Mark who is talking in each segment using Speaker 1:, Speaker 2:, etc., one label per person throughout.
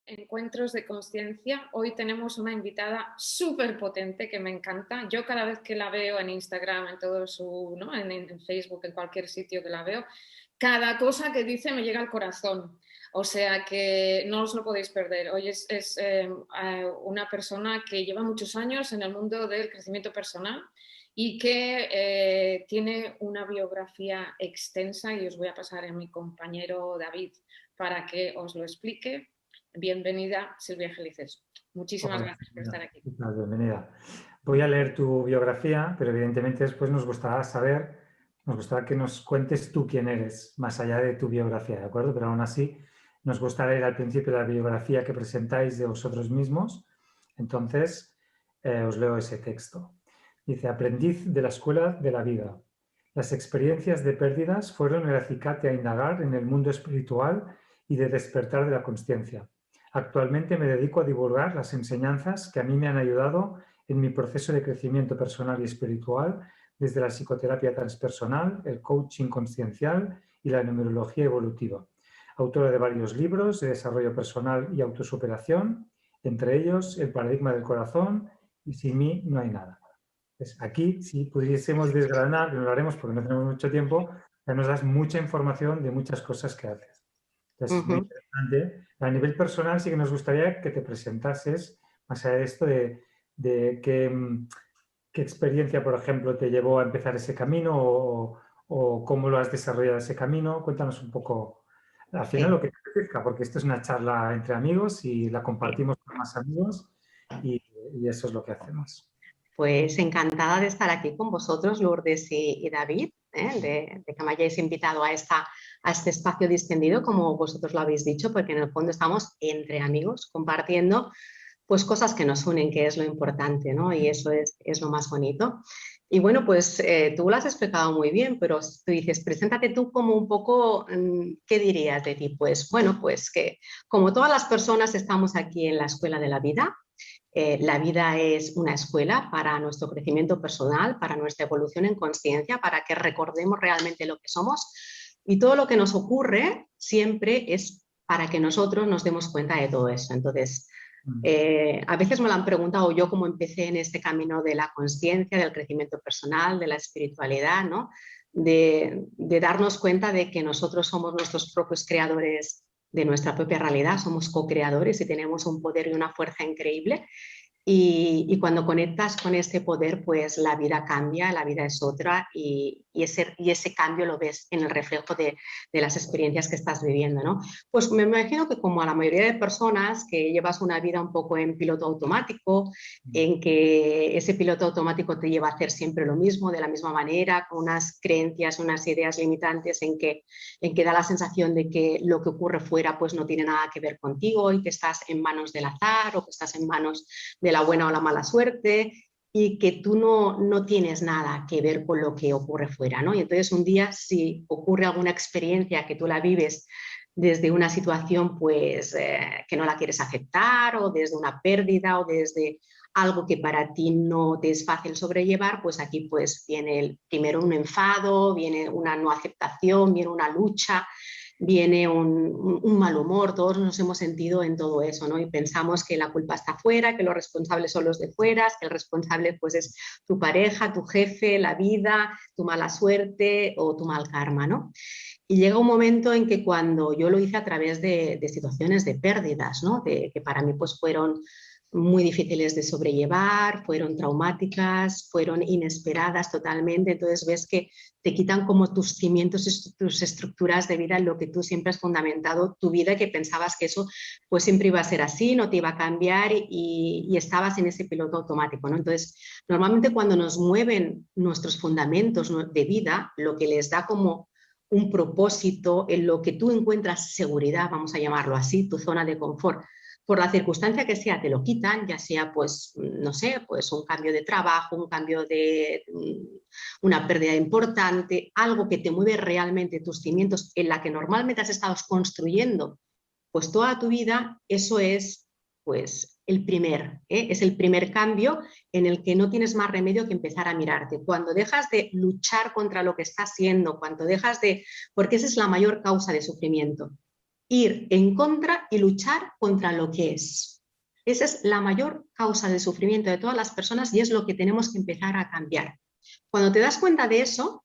Speaker 1: Encuentros de Consciencia. Hoy tenemos una invitada súper potente que me encanta. Yo cada vez que la veo en Instagram, en todo su, ¿no? en Facebook, en cualquier sitio que la veo, cada cosa que dice me llega al corazón. O sea que no os lo podéis perder. Hoy es una persona que lleva muchos años en el mundo del crecimiento personal y que tiene una biografía extensa, y os voy a pasar a mi compañero David para que os lo explique. Bienvenida, Silvia Gelices. Muchísimas
Speaker 2: Hola,
Speaker 1: gracias por estar aquí.
Speaker 2: bienvenida. Voy a leer tu biografía, pero evidentemente después nos gustaría que nos cuentes tú quién eres, más allá de tu biografía, ¿de acuerdo? Pero aún así, nos gustaría ir al principio de la biografía que presentáis de vosotros mismos. Entonces, os leo ese texto. Dice: aprendiz de la escuela de la vida. Las experiencias de pérdidas fueron el acicate a indagar en el mundo espiritual y de despertar de la consciencia. Actualmente me dedico a divulgar las enseñanzas que a mí me han ayudado en mi proceso de crecimiento personal y espiritual, desde la psicoterapia transpersonal, el coaching consciencial y la numerología evolutiva. Autora de varios libros de desarrollo personal y autosuperación, entre ellos El paradigma del corazón y Sin mí no hay nada. Pues aquí, si pudiésemos desgranar, que no lo haremos porque no tenemos mucho tiempo, ya nos das mucha información de muchas cosas que haces. Entonces, muy interesante. A nivel personal sí que nos gustaría que te presentases, más allá de esto, de qué experiencia, por ejemplo, te llevó a empezar ese camino o cómo lo has desarrollado ese camino. Cuéntanos un poco, al final, lo que te apetezca, porque esto es una charla entre amigos y la compartimos con más amigos y eso es lo que hacemos.
Speaker 3: Pues encantada de estar aquí con vosotros, Lourdes y David, de que me hayáis invitado a este espacio distendido, como vosotros lo habéis dicho, porque en el fondo estamos entre amigos compartiendo pues cosas que nos unen, que es lo importante, ¿no? Y eso es lo más bonito. Y bueno, pues tú lo has explicado muy bien, pero tú dices, preséntate tú como un poco, ¿qué dirías de ti? Pues bueno, pues que como todas las personas estamos aquí en la escuela de la vida. La vida es una escuela para nuestro crecimiento personal, para nuestra evolución en consciencia, para que recordemos realmente lo que somos, y todo lo que nos ocurre siempre es para que nosotros nos demos cuenta de todo eso. Entonces, a veces me lo han preguntado yo cómo empecé en este camino de la consciencia, del crecimiento personal, de la espiritualidad, ¿no? De darnos cuenta de que nosotros somos nuestros propios creadores de nuestra propia realidad, somos co-creadores y tenemos un poder y una fuerza increíble. Y cuando conectas con este poder, pues la vida cambia, la vida es otra y ese cambio lo ves en el reflejo de las experiencias que estás viviendo, ¿no? Pues me imagino que como a la mayoría de personas que llevas una vida un poco en piloto automático, en que ese piloto automático te lleva a hacer siempre lo mismo, de la misma manera, con unas creencias, unas ideas limitantes en que da la sensación de que lo que ocurre fuera pues no tiene nada que ver contigo y que estás en manos del azar o que estás en manos de la buena o la mala suerte y que tú no tienes nada que ver con lo que ocurre fuera, ¿no? Y entonces un día si ocurre alguna experiencia que tú la vives desde una situación pues que no la quieres aceptar o desde una pérdida o desde algo que para ti no te es fácil sobrellevar, pues aquí pues viene primero un enfado, viene una no aceptación, viene una lucha, viene un mal humor. Todos nos hemos sentido en todo eso, ¿no? Y pensamos que la culpa está fuera, que los responsables son los de fuera, que el responsable pues es tu pareja, tu jefe, la vida, tu mala suerte o tu mal karma, ¿no? Y llega un momento en que cuando yo lo hice a través de situaciones de pérdidas, ¿no? Que para mí pues fueron muy difíciles de sobrellevar, fueron traumáticas, fueron inesperadas totalmente. Entonces ves que te quitan como tus cimientos y tus estructuras de vida en lo que tú siempre has fundamentado tu vida, que pensabas que eso pues siempre iba a ser así, no te iba a cambiar y estabas en ese piloto automático, ¿no? Entonces, normalmente cuando nos mueven nuestros fundamentos de vida, lo que les da como un propósito, en lo que tú encuentras seguridad, vamos a llamarlo así, tu zona de confort, por la circunstancia que sea, te lo quitan, ya sea, pues, no sé, pues un cambio de trabajo, un cambio de una pérdida importante, algo que te mueve realmente tus cimientos en la que normalmente has estado construyendo, pues toda tu vida, eso es, pues, es el primer cambio en el que no tienes más remedio que empezar a mirarte. Cuando dejas de luchar contra lo que estás siendo, cuando dejas de, porque esa es la mayor causa de sufrimiento. ir en contra y luchar contra lo que es. Esa es la mayor causa de sufrimiento de todas las personas y es lo que tenemos que empezar a cambiar. Cuando te das cuenta de eso,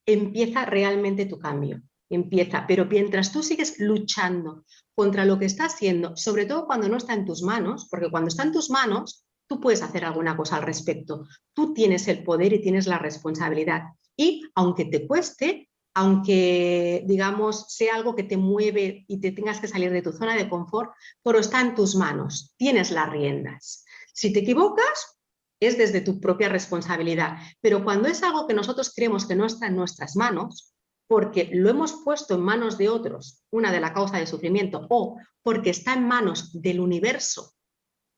Speaker 3: empieza realmente tu cambio. Empieza, pero mientras tú sigues luchando contra lo que está haciendo, sobre todo cuando no está en tus manos, porque cuando está en tus manos, tú puedes hacer alguna cosa al respecto. Tú tienes el poder y tienes la responsabilidad. Y aunque te cueste, aunque, digamos, sea algo que te mueve y te tengas que salir de tu zona de confort, pero está en tus manos, tienes las riendas. Si te equivocas, es desde tu propia responsabilidad. Pero cuando es algo que nosotros creemos que no está en nuestras manos, porque lo hemos puesto en manos de otros, una de la causa de sufrimiento, o porque está en manos del universo,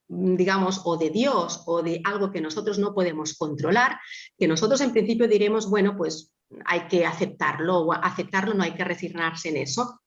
Speaker 3: digamos, o de Dios, o de algo que nosotros no podemos controlar, que nosotros en principio diremos, bueno, pues hay que aceptarlo, o aceptarlo no hay que resignarse en eso.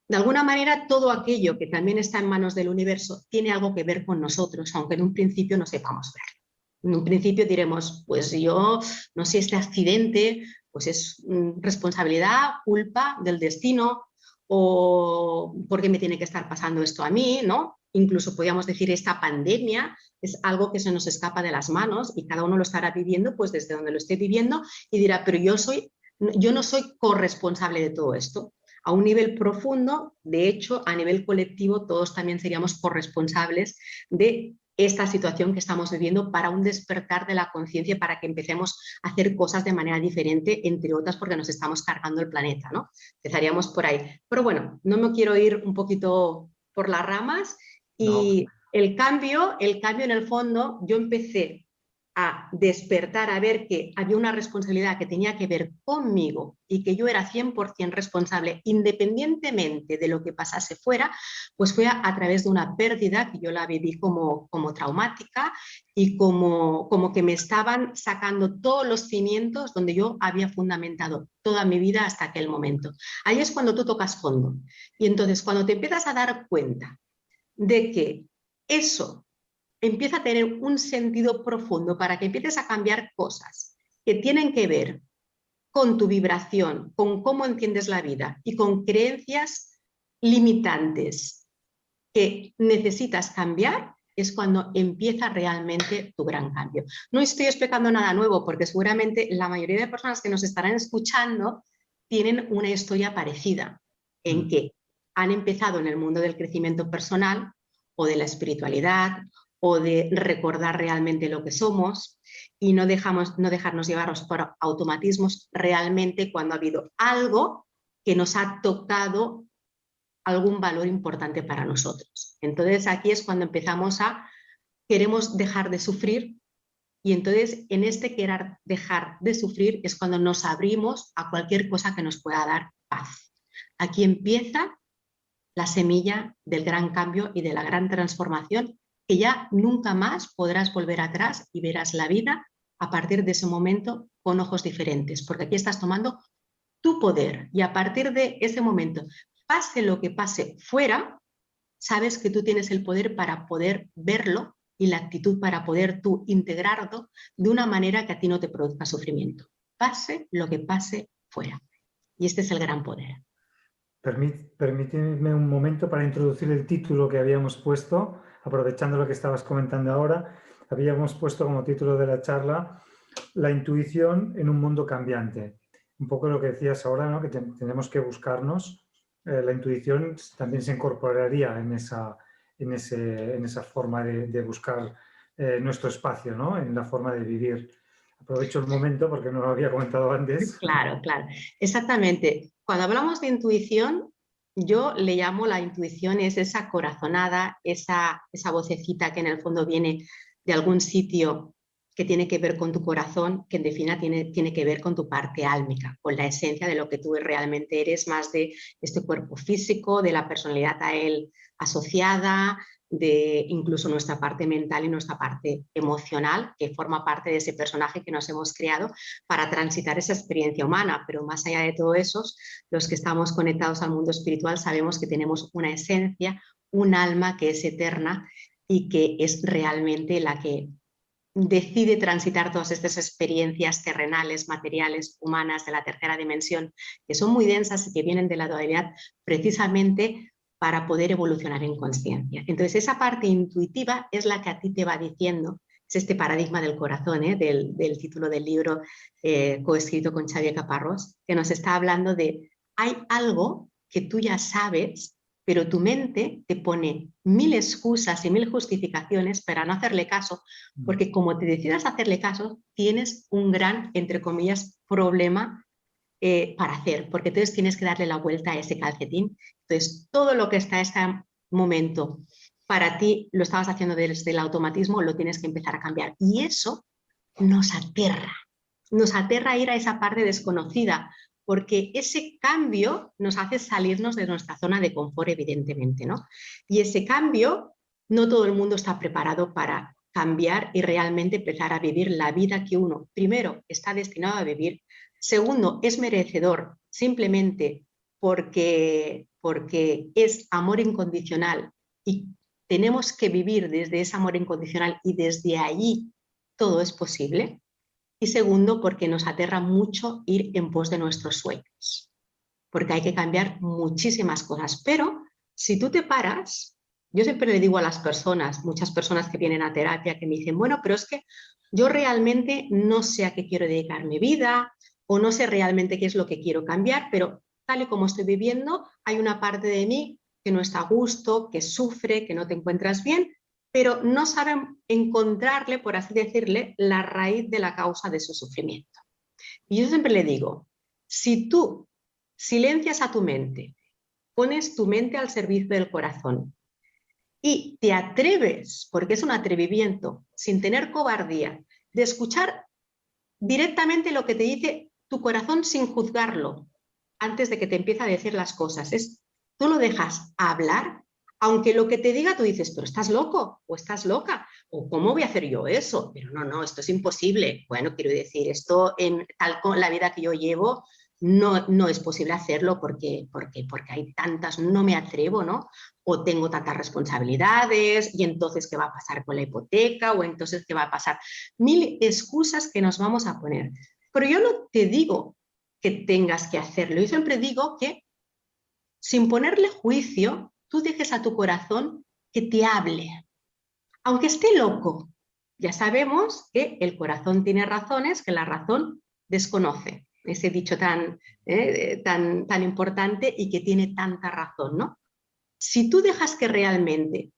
Speaker 3: De alguna manera, todo aquello que también está en manos del universo tiene algo que ver con nosotros, aunque en un principio no sepamos verlo. En un principio diremos, pues yo, no sé, este accidente, pues es responsabilidad, culpa del destino, o por qué me tiene que estar pasando esto a mí, ¿no? Incluso podríamos decir, esta pandemia es algo que se nos escapa de las manos y cada uno lo estará viviendo pues desde donde lo esté viviendo y dirá, pero yo no soy corresponsable de todo esto. A un nivel profundo, de hecho, a nivel colectivo, todos también seríamos corresponsables de esta situación que estamos viviendo para un despertar de la conciencia, para que empecemos a hacer cosas de manera diferente, entre otras porque nos estamos cargando el planeta, ¿no? Empezaríamos por ahí. Pero bueno, no me quiero ir un poquito por las ramas y el cambio en el fondo, yo empecé a despertar, a ver que había una responsabilidad que tenía que ver conmigo y que yo era 100% responsable independientemente de lo que pasase fuera, pues fue a través de una pérdida que yo la viví como traumática y como que me estaban sacando todos los cimientos donde yo había fundamentado toda mi vida hasta aquel momento. Ahí es cuando tú tocas fondo y entonces cuando te empiezas a dar cuenta de que eso empieza a tener un sentido profundo para que empieces a cambiar cosas que tienen que ver con tu vibración, con cómo entiendes la vida y con creencias limitantes que necesitas cambiar, es cuando empieza realmente tu gran cambio. No estoy explicando nada nuevo porque seguramente la mayoría de personas que nos estarán escuchando tienen una historia parecida en que han empezado en el mundo del crecimiento personal o de la espiritualidad o de recordar realmente lo que somos y no dejarnos llevarnos por automatismos realmente cuando ha habido algo que nos ha tocado algún valor importante para nosotros. Entonces aquí es cuando queremos dejar de sufrir y entonces en este querer dejar de sufrir es cuando nos abrimos a cualquier cosa que nos pueda dar paz. Aquí empieza la semilla del gran cambio y de la gran transformación que ya nunca más podrás volver atrás y verás la vida a partir de ese momento con ojos diferentes, porque aquí estás tomando tu poder y a partir de ese momento, pase lo que pase fuera, sabes que tú tienes el poder para poder verlo y la actitud para poder tú integrarlo de una manera que a ti no te produzca sufrimiento. Pase lo que pase fuera. Y este es el gran poder.
Speaker 2: Permíteme un momento para introducir el título que habíamos puesto, aprovechando lo que estabas comentando ahora. Habíamos puesto como título de la charla la intuición en un mundo cambiante. Un poco lo que decías ahora, ¿no? Que tenemos que buscarnos. La intuición también se incorporaría en esa forma de buscar nuestro espacio, ¿no? En la forma de vivir. Aprovecho el momento porque no lo había comentado antes.
Speaker 3: Claro, claro. Exactamente. Cuando hablamos de intuición, yo le llamo la intuición es esa corazonada, esa vocecita que en el fondo viene de algún sitio que tiene que ver con tu corazón, que en definitiva tiene que ver con tu parte álmica, con la esencia de lo que tú realmente eres, más de este cuerpo físico, de la personalidad a él asociada, de incluso nuestra parte mental y nuestra parte emocional, que forma parte de ese personaje que nos hemos creado para transitar esa experiencia humana. Pero más allá de todo eso, los que estamos conectados al mundo espiritual sabemos que tenemos una esencia, un alma que es eterna y que es realmente la que decide transitar todas estas experiencias terrenales, materiales, humanas de la tercera dimensión, que son muy densas y que vienen de la dualidad precisamente para poder evolucionar en conciencia. Entonces, esa parte intuitiva es la que a ti te va diciendo, es este paradigma del corazón, del título del libro coescrito con Xavier Caparrós, que nos está hablando de hay algo que tú ya sabes, pero tu mente te pone 1000 excusas y 1000 justificaciones para no hacerle caso, porque como te decidas hacerle caso, tienes un gran, entre comillas, problema para hacer, porque entonces tienes que darle la vuelta a ese calcetín. Entonces, todo lo que está en este momento para ti lo estabas haciendo desde el automatismo, lo tienes que empezar a cambiar. Y eso nos aterra ir a esa parte desconocida, porque ese cambio nos hace salirnos de nuestra zona de confort, evidentemente, ¿no? Y ese cambio, no todo el mundo está preparado para cambiar y realmente empezar a vivir la vida que uno, primero, está destinado a vivir. Segundo, es merecedor simplemente porque es amor incondicional y tenemos que vivir desde ese amor incondicional y desde allí todo es posible. Y segundo, porque nos aterra mucho ir en pos de nuestros sueños, porque hay que cambiar muchísimas cosas. Pero si tú te paras, yo siempre le digo a las personas, muchas personas que vienen a terapia, que me dicen, bueno, pero es que yo realmente no sé a qué quiero dedicar mi vida, o no sé realmente qué es lo que quiero cambiar, pero tal y como estoy viviendo, hay una parte de mí que no está a gusto, que sufre, que no te encuentras bien, pero no saben encontrarle, por así decirle, la raíz de la causa de su sufrimiento. Y yo siempre le digo, si tú silencias a tu mente, pones tu mente al servicio del corazón y te atreves, porque es un atrevimiento, sin tener cobardía, de escuchar directamente lo que te dice tu corazón sin juzgarlo, antes de que te empiece a decir las cosas. Tú lo dejas hablar, aunque lo que te diga tú dices, pero estás loco o estás loca, o ¿cómo voy a hacer yo eso? Pero no, esto es imposible. Bueno, quiero decir, esto en tal con la vida que yo llevo, no es posible hacerlo porque hay tantas, no me atrevo, ¿no? O tengo tantas responsabilidades y entonces ¿qué va a pasar con la hipoteca? O entonces ¿qué va a pasar? 1000 excusas que nos vamos a poner. Pero yo no te digo que tengas que hacerlo. Yo siempre digo que sin ponerle juicio, tú dejes a tu corazón que te hable. Aunque esté loco, ya sabemos que el corazón tiene razones que la razón desconoce. Ese dicho tan importante y que tiene tanta razón, ¿no? Si tú dejas que realmente,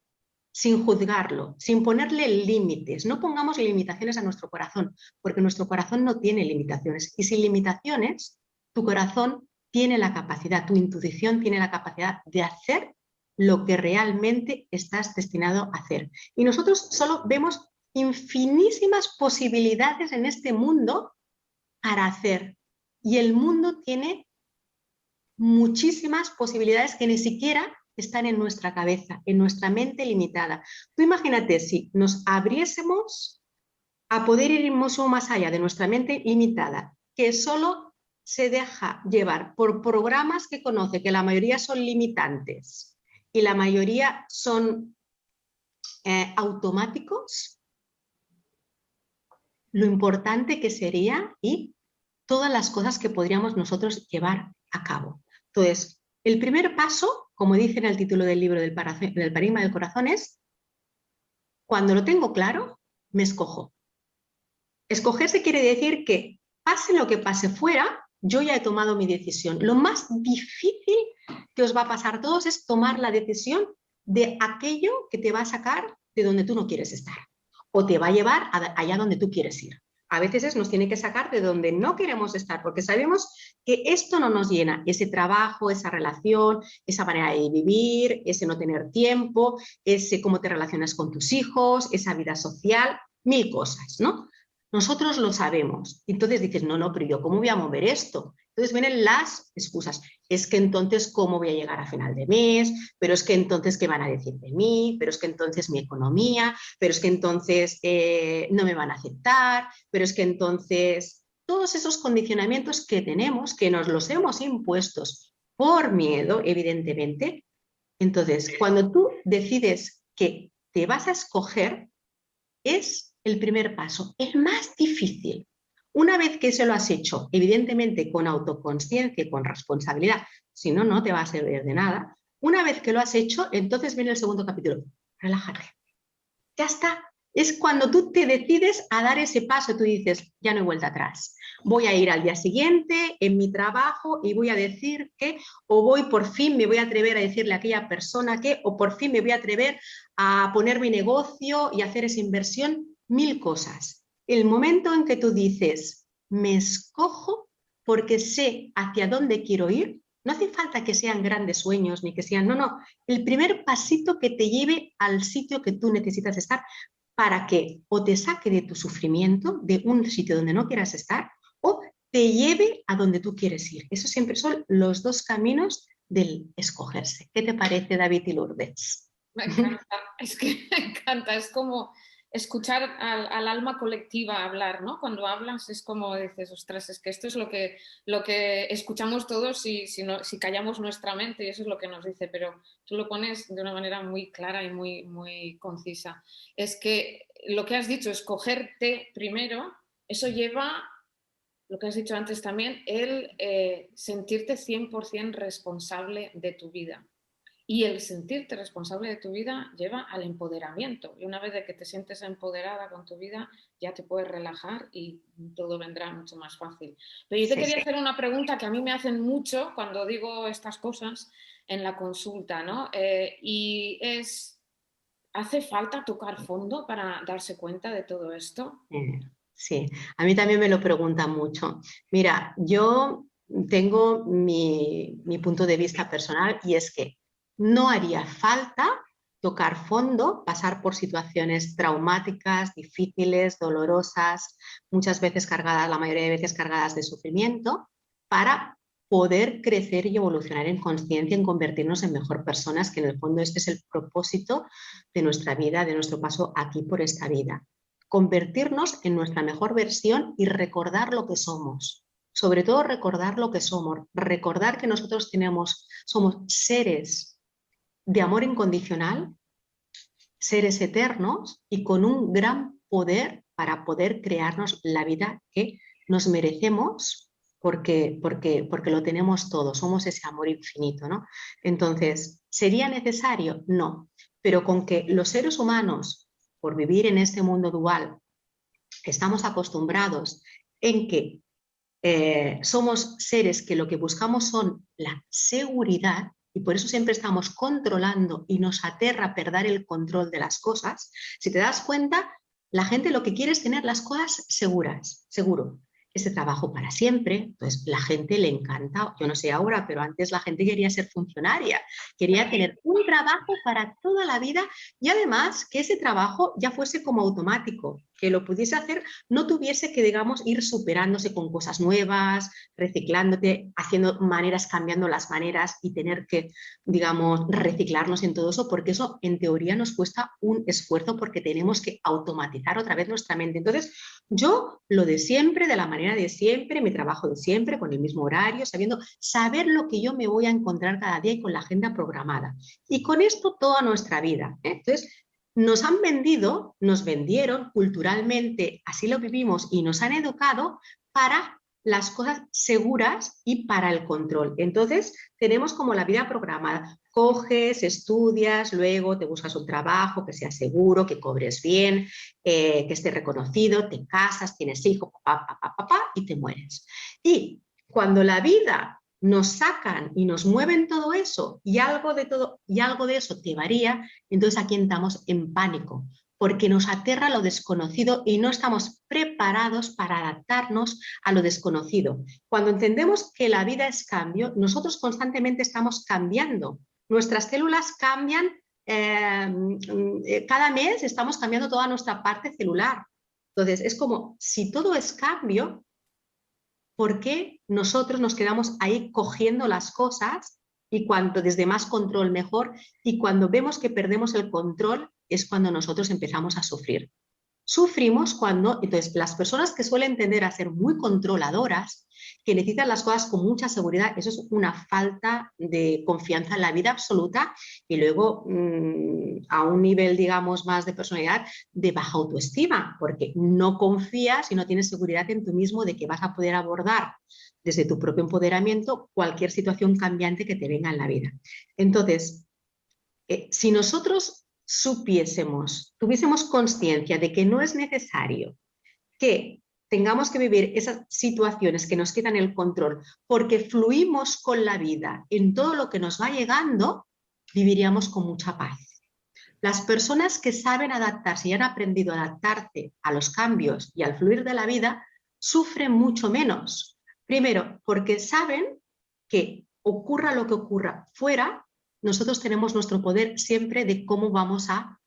Speaker 3: sin juzgarlo, sin ponerle límites, no pongamos limitaciones a nuestro corazón, porque nuestro corazón no tiene limitaciones. Y sin limitaciones, tu corazón tiene la capacidad, tu intuición tiene la capacidad de hacer lo que realmente estás destinado a hacer. Y nosotros solo vemos infinísimas posibilidades en este mundo para hacer. Y el mundo tiene muchísimas posibilidades que ni siquiera están en nuestra cabeza, en nuestra mente limitada. Tú imagínate si nos abriésemos a poder ir mucho más allá de nuestra mente limitada, que solo se deja llevar por programas que conoce, que la mayoría son limitantes y la mayoría son automáticos, lo importante que sería y todas las cosas que podríamos nosotros llevar a cabo. Entonces, el primer paso, como dice en el título del libro del paradigma del corazón, es cuando lo tengo claro, me escojo. Escogerse quiere decir que pase lo que pase fuera, yo ya he tomado mi decisión. Lo más difícil que os va a pasar a todos es tomar la decisión de aquello que te va a sacar de donde tú no quieres estar o te va a llevar allá donde tú quieres ir. A veces nos tiene que sacar de donde no queremos estar porque sabemos que esto no nos llena, ese trabajo, esa relación, esa manera de vivir, ese no tener tiempo, ese cómo te relacionas con tus hijos, esa vida social, 1000 cosas, ¿no? Nosotros lo sabemos. Entonces dices, no, pero yo ¿cómo voy a mover esto? Entonces vienen las excusas. Es que entonces, ¿cómo voy a llegar a final de mes? Pero es que entonces, ¿qué van a decir de mí? Pero es que entonces mi economía, pero es que entonces no me van a aceptar, pero es que entonces todos esos condicionamientos que tenemos, que nos los hemos impuestos por miedo, evidentemente. Entonces, cuando tú decides que te vas a escoger, es el primer paso, el más difícil. Una vez que se lo has hecho, evidentemente con autoconsciencia y con responsabilidad, si no, no te va a servir de nada, Una vez que lo has hecho, entonces viene el segundo capítulo. Relájate. Ya está. Es cuando tú te decides a dar ese paso, tú dices, ya no hay vuelta atrás. Voy a ir al día siguiente en mi trabajo y voy a decir que, o por fin me voy a atrever a decirle a aquella persona que, o por fin me voy a atrever a poner mi negocio y hacer esa inversión, 1000 cosas. El momento en que tú dices, me escojo porque sé hacia dónde quiero ir, no hace falta que sean grandes sueños ni que sean, no, el primer pasito que te lleve al sitio que tú necesitas estar para que o te saque de tu sufrimiento, de un sitio donde no quieras estar, o te lleve a donde tú quieres ir. Esos siempre son los dos caminos del escogerse. ¿Qué te parece, David y Lourdes?
Speaker 1: Me encanta, es que me encanta, es como escuchar al alma colectiva hablar, ¿no? Cuando hablas es como dices, ostras, es que esto es lo que escuchamos todos si callamos nuestra mente y eso es lo que nos dice, pero tú lo pones de una manera muy clara y muy, muy concisa. Es que lo que has dicho, escogerte primero, eso lleva, lo que has dicho antes también, el sentirte 100% responsable de tu vida. Y el sentirte responsable de tu vida lleva al empoderamiento. Y una vez de que te sientes empoderada con tu vida, ya te puedes relajar y todo vendrá mucho más fácil. Pero yo te quería hacer una pregunta que a mí me hacen mucho cuando digo estas cosas en la consulta, ¿no? Y es, ¿hace falta tocar fondo para darse cuenta de todo esto?
Speaker 3: Sí, a mí también me lo preguntan mucho. Mira, yo tengo mi punto de vista personal y es que no haría falta tocar fondo, pasar por situaciones traumáticas, difíciles, dolorosas, muchas veces cargadas, la mayoría de veces cargadas de sufrimiento, para poder crecer y evolucionar en conciencia, en convertirnos en mejor personas, que en el fondo este es el propósito de nuestra vida, de nuestro paso aquí por esta vida. Convertirnos en nuestra mejor versión y recordar lo que somos. Sobre todo recordar lo que somos, recordar que nosotros somos seres de amor incondicional, seres eternos y con un gran poder para poder crearnos la vida que nos merecemos porque lo tenemos todo, somos ese amor infinito, ¿no? Entonces, ¿sería necesario? No, pero con que los seres humanos, por vivir en este mundo dual, estamos acostumbrados en que somos seres que lo que buscamos son la seguridad y por eso siempre estamos controlando y nos aterra perder el control de las cosas. Si te das cuenta, la gente lo que quiere es tener las cosas seguras, seguro. Ese trabajo para siempre, pues la gente le encanta, yo no sé ahora, pero antes la gente quería ser funcionaria, quería tener un trabajo para toda la vida y además que ese trabajo ya fuese como automático, que lo pudiese hacer, no tuviese que, digamos, ir superándose con cosas nuevas, reciclándote, haciendo maneras, cambiando las maneras y tener que, digamos, reciclarnos en todo eso, porque eso en teoría nos cuesta un esfuerzo porque tenemos que automatizar otra vez nuestra mente. Entonces, yo lo de siempre, de la manera de siempre, mi trabajo de siempre, con el mismo horario, saber lo que yo me voy a encontrar cada día y con la agenda programada. Y con esto toda nuestra vida. Entonces, nos han vendido, nos vendieron culturalmente, así lo vivimos y nos han educado para las cosas seguras y para el control. Entonces, tenemos como la vida programada. Coges, estudias, luego te buscas un trabajo que sea seguro, que cobres bien, que esté reconocido, te casas, tienes hijos, papá, y te mueres. Y cuando la vida nos sacan y nos mueven todo eso y algo de eso te varía, entonces aquí entramos en pánico, porque nos aterra lo desconocido y no estamos preparados para adaptarnos a lo desconocido. Cuando entendemos que la vida es cambio, nosotros constantemente estamos cambiando. Nuestras células cambian, cada mes estamos cambiando toda nuestra parte celular. Entonces, es como si todo es cambio, ¿por qué nosotros nos quedamos ahí cogiendo las cosas y cuanto desde más control mejor? Y cuando vemos que perdemos el control es cuando nosotros empezamos a sufrir. Sufrimos cuando, entonces, las personas que suelen tender a ser muy controladoras, que necesitan las cosas con mucha seguridad, eso es una falta de confianza en la vida absoluta y luego a un nivel, digamos, más de personalidad, de baja autoestima, porque no confías y no tienes seguridad en tú mismo de que vas a poder abordar desde tu propio empoderamiento cualquier situación cambiante que te venga en la vida. Entonces, si nosotros tuviésemos conciencia de que no es necesario que tengamos que vivir esas situaciones que nos quitan el control porque fluimos con la vida en todo lo que nos va llegando, viviríamos con mucha paz. Las personas que saben adaptarse y han aprendido a adaptarse a los cambios y al fluir de la vida, sufren mucho menos. Primero, porque saben que ocurra lo que ocurra fuera, nosotros tenemos nuestro poder siempre de cómo vamos a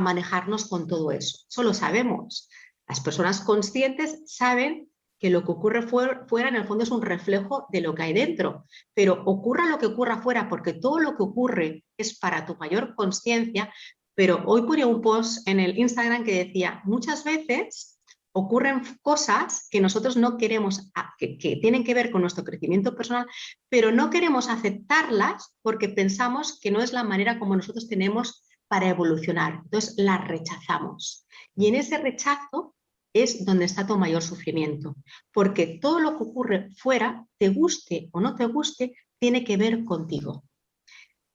Speaker 3: manejarnos con todo eso. Eso lo sabemos. Las personas conscientes saben que lo que ocurre fuera en el fondo es un reflejo de lo que hay dentro, pero ocurra lo que ocurra fuera, porque todo lo que ocurre es para tu mayor conciencia. Pero hoy ponía un post en el Instagram que decía, muchas veces ocurren cosas que nosotros no queremos, que tienen que ver con nuestro crecimiento personal, pero no queremos aceptarlas porque pensamos que no es la manera como nosotros tenemos para evolucionar. Entonces las rechazamos. Y en ese rechazo es donde está tu mayor sufrimiento, porque todo lo que ocurre fuera, te guste o no te guste, tiene que ver contigo.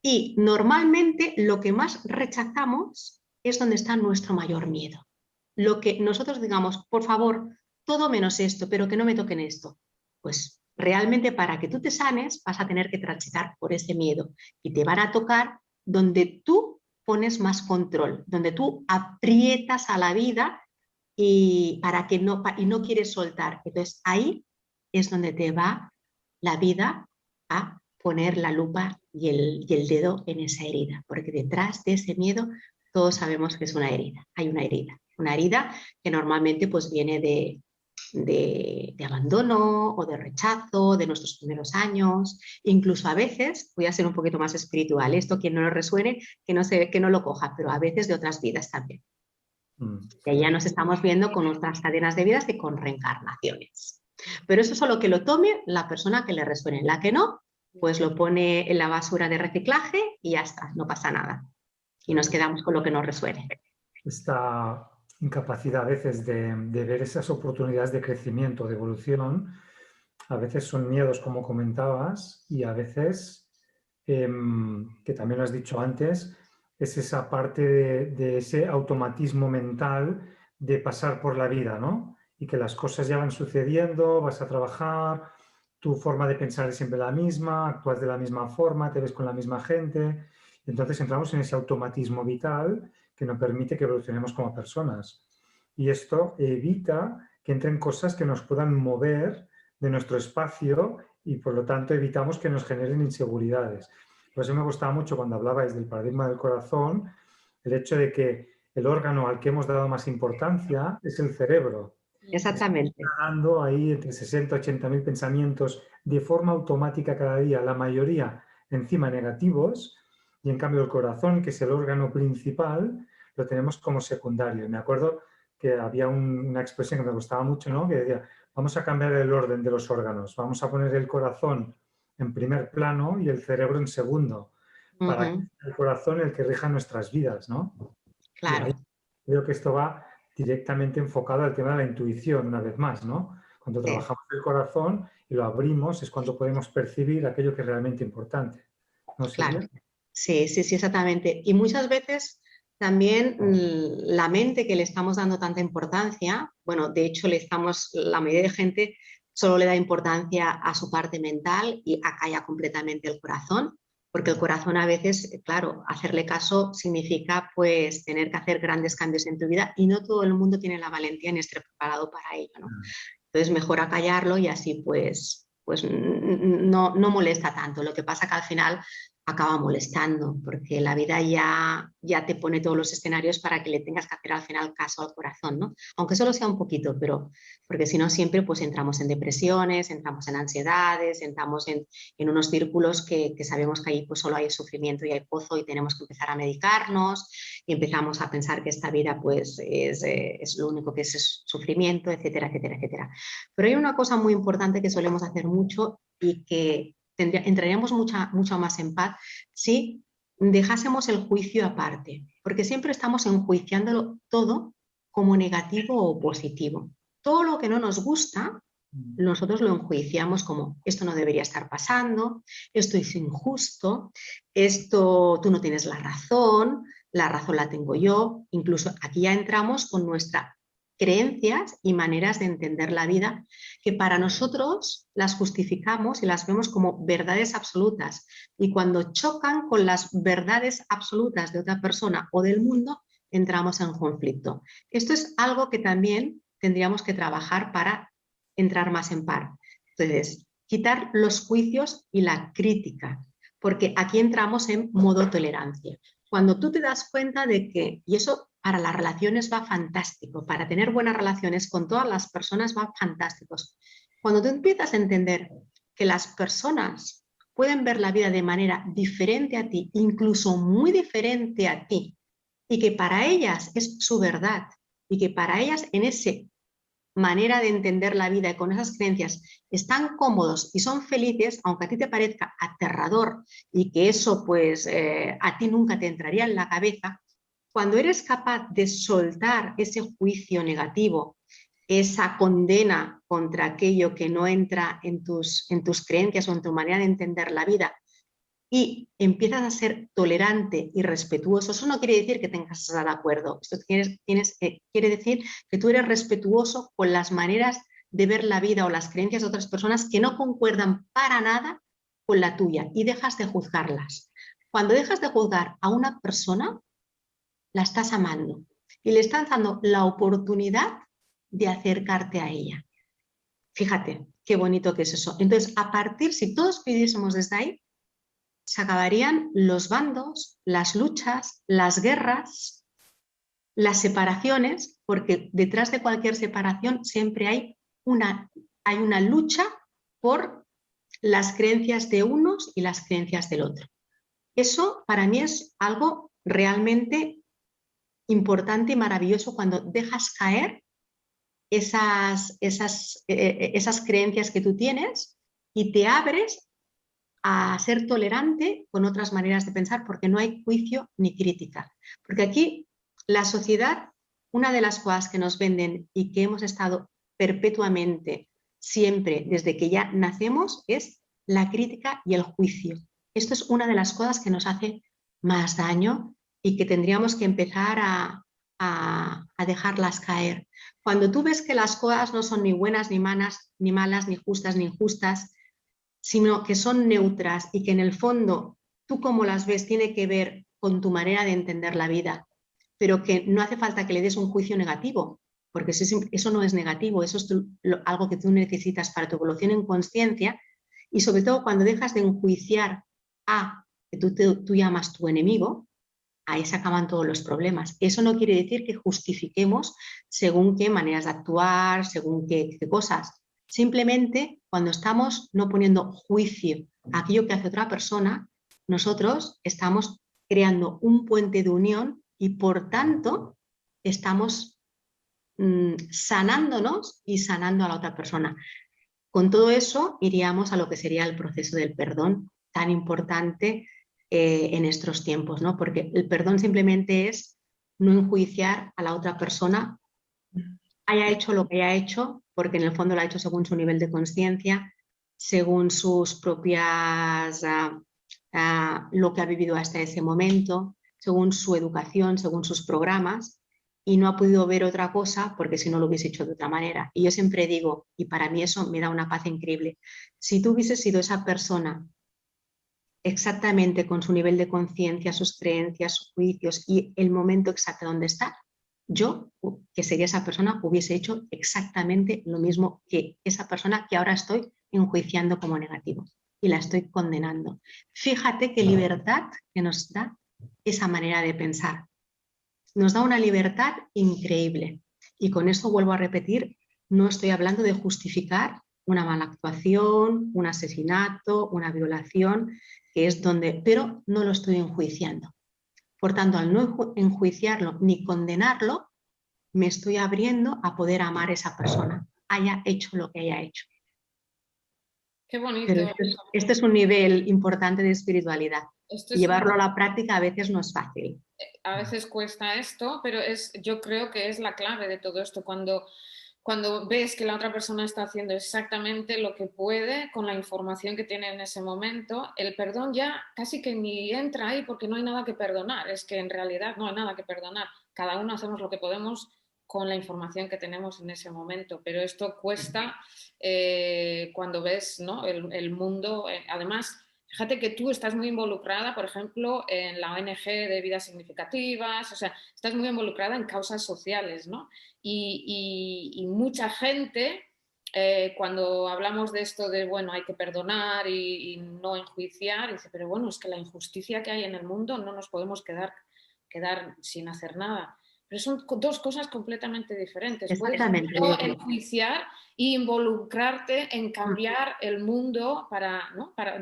Speaker 3: Y normalmente lo que más rechazamos es donde está nuestro mayor miedo. Lo que nosotros digamos, por favor, todo menos esto, pero que no me toquen esto. Pues realmente para que tú te sanes vas a tener que transitar por ese miedo y te van a tocar donde tú pones más control, donde tú aprietas a la vida y no quieres soltar. Entonces ahí es donde te va la vida a poner la lupa y el dedo en esa herida, porque detrás de ese miedo todos sabemos que es una herida, hay una herida que normalmente pues viene de abandono o de rechazo de nuestros primeros años, incluso a veces, voy a ser un poquito más espiritual, esto quien no lo resuene, que no lo coja, pero a veces de otras vidas también. Que ya nos estamos viendo con nuestras cadenas de vidas y con reencarnaciones. Pero eso solo que lo tome la persona que le resuene. La que no, pues lo pone en la basura de reciclaje y ya está, no pasa nada. Y nos quedamos con lo que nos resuene.
Speaker 2: Esta incapacidad a veces de ver esas oportunidades de crecimiento, de evolución, a veces son miedos, como comentabas, y a veces, que también lo has dicho antes, es esa parte de ese automatismo mental de pasar por la vida, ¿no? Y que las cosas ya van sucediendo, vas a trabajar, tu forma de pensar es siempre la misma, actúas de la misma forma, te ves con la misma gente. Entonces entramos en ese automatismo vital que nos permite que evolucionemos como personas. Y esto evita que entren cosas que nos puedan mover de nuestro espacio y por lo tanto evitamos que nos generen inseguridades. Por eso me gustaba mucho cuando hablabais del paradigma del corazón, el hecho de que el órgano al que hemos dado más importancia es el cerebro.
Speaker 3: Exactamente.
Speaker 2: Está dando ahí entre 60 y 80 mil pensamientos de forma automática cada día, la mayoría encima negativos, y en cambio el corazón, que es el órgano principal, lo tenemos como secundario. Me acuerdo que había una expresión que me gustaba mucho, ¿no? Que decía, vamos a cambiar el orden de los órganos, vamos a poner el corazón en primer plano y el cerebro en segundo, para que sea el corazón el que rija nuestras vidas, ¿no?
Speaker 3: Claro.
Speaker 2: Y ahí creo que esto va directamente enfocado al tema de la intuición, una vez más, ¿no? Cuando trabajamos el corazón y lo abrimos es cuando podemos percibir aquello que es realmente importante. ¿No, Silvia?
Speaker 3: Claro. Sí, exactamente. Y muchas veces también la mente que le estamos dando tanta importancia, bueno, de hecho la mayoría de gente solo le da importancia a su parte mental y acalla completamente el corazón, porque el corazón a veces, claro, hacerle caso significa pues tener que hacer grandes cambios en tu vida y no todo el mundo tiene la valentía ni esté preparado para ello, ¿no? Entonces mejor acallarlo y así pues no molesta tanto. Lo que pasa que al final acaba molestando, porque la vida ya te pone todos los escenarios para que le tengas que hacer al final caso al corazón, ¿no? Aunque solo sea un poquito, pero porque si no siempre pues entramos en depresiones, entramos en ansiedades, entramos en unos círculos que sabemos que ahí pues solo hay sufrimiento y hay pozo y tenemos que empezar a medicarnos y empezamos a pensar que esta vida pues es lo único que es sufrimiento, etcétera, etcétera, etcétera. Pero hay una cosa muy importante que solemos hacer mucho y que entraríamos mucho más en paz si dejásemos el juicio aparte, porque siempre estamos enjuiciándolo todo como negativo o positivo. Todo lo que no nos gusta, nosotros lo enjuiciamos como esto no debería estar pasando, esto es injusto, esto tú no tienes la razón la tengo yo. Incluso aquí ya entramos con nuestras creencias y maneras de entender la vida que para nosotros las justificamos y las vemos como verdades absolutas, y cuando chocan con las verdades absolutas de otra persona o del mundo, entramos en conflicto. Esto es algo que también tendríamos que trabajar para entrar más en paz. Entonces, quitar los juicios y la crítica, porque aquí entramos en modo tolerancia. Cuando tú te das cuenta de que, y eso para las relaciones va fantástico, para tener buenas relaciones con todas las personas va fantástico. Cuando tú empiezas a entender que las personas pueden ver la vida de manera diferente a ti, incluso muy diferente a ti, y que para ellas es su verdad, y que para ellas en esa manera de entender la vida y con esas creencias están cómodos y son felices, aunque a ti te parezca aterrador y que eso pues a ti nunca te entraría en la cabeza, cuando eres capaz de soltar ese juicio negativo, esa condena contra aquello que no entra en tus creencias o en tu manera de entender la vida, y empiezas a ser tolerante y respetuoso, eso no quiere decir que tengas que estar de acuerdo, esto quiere decir que tú eres respetuoso con las maneras de ver la vida o las creencias de otras personas que no concuerdan para nada con la tuya, y dejas de juzgarlas. Cuando dejas de juzgar a una persona, la estás amando y le estás dando la oportunidad de acercarte a ella. Fíjate qué bonito que es eso. Entonces, a partir, si todos pidiésemos desde ahí, se acabarían los bandos, las luchas, las guerras, las separaciones, porque detrás de cualquier separación siempre hay una lucha por las creencias de unos y las creencias del otro. Eso para mí es algo realmente importante y maravilloso, cuando dejas caer esas creencias que tú tienes y te abres a ser tolerante con otras maneras de pensar, porque no hay juicio ni crítica. Porque aquí la sociedad, una de las cosas que nos venden y que hemos estado perpetuamente, siempre, desde que ya nacemos, es la crítica y el juicio. Esto es una de las cosas que nos hace más daño y que tendríamos que empezar a dejarlas caer. Cuando tú ves que las cosas no son ni buenas ni malas, ni justas ni injustas, sino que son neutras y que en el fondo tú como las ves tiene que ver con tu manera de entender la vida, pero que no hace falta que le des un juicio negativo, porque eso no es negativo, eso es algo que tú necesitas para tu evolución en conciencia, y sobre todo cuando dejas de enjuiciar a que tú llamas tu enemigo, ahí se acaban todos los problemas. Eso no quiere decir que justifiquemos según qué maneras de actuar, según qué cosas. Simplemente cuando estamos no poniendo juicio a aquello que hace otra persona, nosotros estamos creando un puente de unión y por tanto estamos sanándonos y sanando a la otra persona. Con todo eso iríamos a lo que sería el proceso del perdón, tan importante en estos tiempos, ¿no? Porque el perdón simplemente es no enjuiciar a la otra persona, haya hecho lo que haya hecho, porque en el fondo lo ha hecho según su nivel de conciencia, según sus propias, lo que ha vivido hasta ese momento, según su educación, según sus programas, y no ha podido ver otra cosa porque si no lo hubiese hecho de otra manera. Y yo siempre digo, y para mí eso me da una paz increíble, si tú hubieses sido esa persona exactamente con su nivel de conciencia, sus creencias, sus juicios y el momento exacto donde está, yo, que sería esa persona, hubiese hecho exactamente lo mismo que esa persona que ahora estoy enjuiciando como negativo. y la estoy condenando. Fíjate qué libertad que nos da esa manera de pensar. Nos da una libertad increíble. Y con esto vuelvo a repetir, no estoy hablando de justificar una mala actuación, un asesinato, una violación, que es donde, pero no lo estoy enjuiciando. Por tanto, al no enjuiciarlo ni condenarlo, me estoy abriendo a poder amar a esa persona, haya hecho lo que haya hecho.
Speaker 1: Qué bonito.
Speaker 3: Pero este es un nivel importante de espiritualidad. Llevarlo a la práctica a veces no es fácil.
Speaker 1: A veces cuesta esto, pero yo creo que es la clave de todo esto. Cuando ves que la otra persona está haciendo exactamente lo que puede con la información que tiene en ese momento, el perdón ya casi que ni entra ahí porque no hay nada que perdonar. Es que en realidad no hay nada que perdonar. Cada uno hacemos lo que podemos con la información que tenemos en ese momento, pero esto cuesta cuando ves, ¿no?, el mundo. Además, fíjate que tú estás muy involucrada, por ejemplo, en la ONG de Vidas Significativas, o sea, estás muy involucrada en causas sociales, ¿no? Y mucha gente, cuando hablamos de esto de, bueno, hay que perdonar y no enjuiciar, dice, pero bueno, es que la injusticia que hay en el mundo no nos podemos quedar sin hacer nada. Pero son dos cosas completamente diferentes.
Speaker 3: Exactamente.
Speaker 1: Puedes no enjuiciar e involucrarte en cambiar el mundo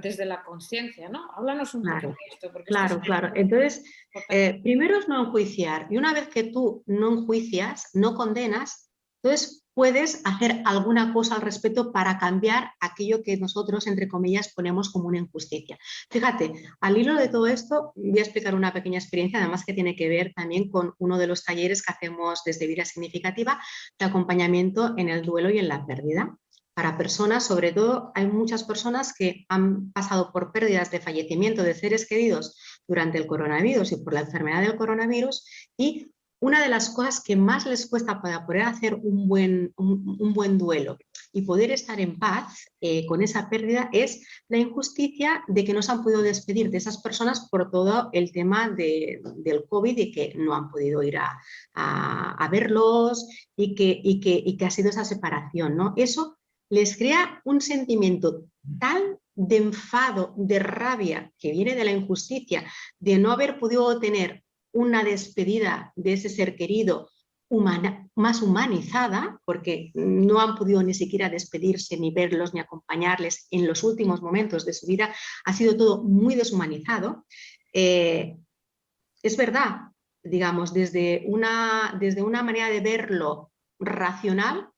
Speaker 1: desde la conciencia, ¿no? Háblanos un poco de esto. Porque
Speaker 3: claro. Entonces, primero es no enjuiciar. Y una vez que tú no enjuicias, no condenas, entonces puedes hacer alguna cosa al respecto para cambiar aquello que nosotros, entre comillas, ponemos como una injusticia. Fíjate, al hilo de todo esto, voy a explicar una pequeña experiencia, además que tiene que ver también con uno de los talleres que hacemos desde Vida Significativa, de acompañamiento en el duelo y en la pérdida. Para personas, sobre todo, hay muchas personas que han pasado por pérdidas de fallecimiento de seres queridos durante el coronavirus y por la enfermedad del coronavirus, y una de las cosas que más les cuesta para poder hacer un buen duelo y poder estar en paz con esa pérdida es la injusticia de que no se han podido despedir de esas personas por todo el tema del COVID y que no han podido ir a verlos y que ha sido esa separación, ¿no? Eso les crea un sentimiento tal de enfado, de rabia, que viene de la injusticia, de no haber podido tener una despedida de ese ser querido más humanizada, porque no han podido ni siquiera despedirse, ni verlos, ni acompañarles en los últimos momentos de su vida. Ha sido todo muy deshumanizado. Es verdad, digamos, desde una manera de verlo racional,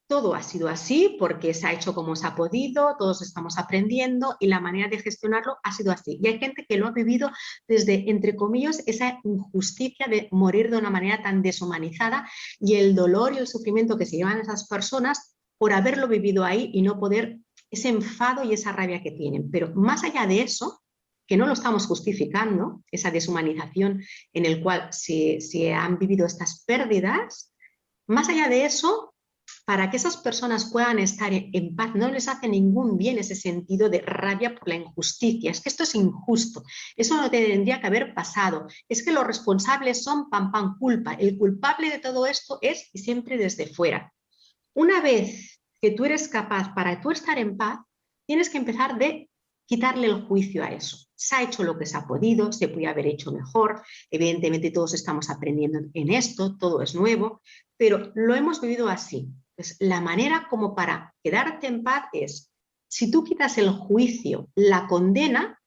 Speaker 3: todo ha sido así porque se ha hecho como se ha podido, todos estamos aprendiendo y la manera de gestionarlo ha sido así. Y hay gente que lo ha vivido desde, entre comillas, esa injusticia de morir de una manera tan deshumanizada y el dolor y el sufrimiento que se llevan esas personas por haberlo vivido ahí y no poder, ese enfado y esa rabia que tienen. Pero más allá de eso, que no lo estamos justificando, esa deshumanización en el cual se han vivido estas pérdidas, más allá de eso, para que esas personas puedan estar en paz, no les hace ningún bien ese sentido de rabia por la injusticia. Es que esto es injusto, eso no tendría que haber pasado, es que los responsables son culpa, el culpable de todo esto es y siempre desde fuera. Una vez que tú eres capaz, para tú estar en paz, tienes que empezar de quitarle el juicio a eso. Se ha hecho lo que se ha podido, se podía haber hecho mejor, evidentemente todos estamos aprendiendo en esto, todo es nuevo, pero lo hemos vivido así. Pues la manera como para quedarte en paz es, si tú quitas el juicio, la condena,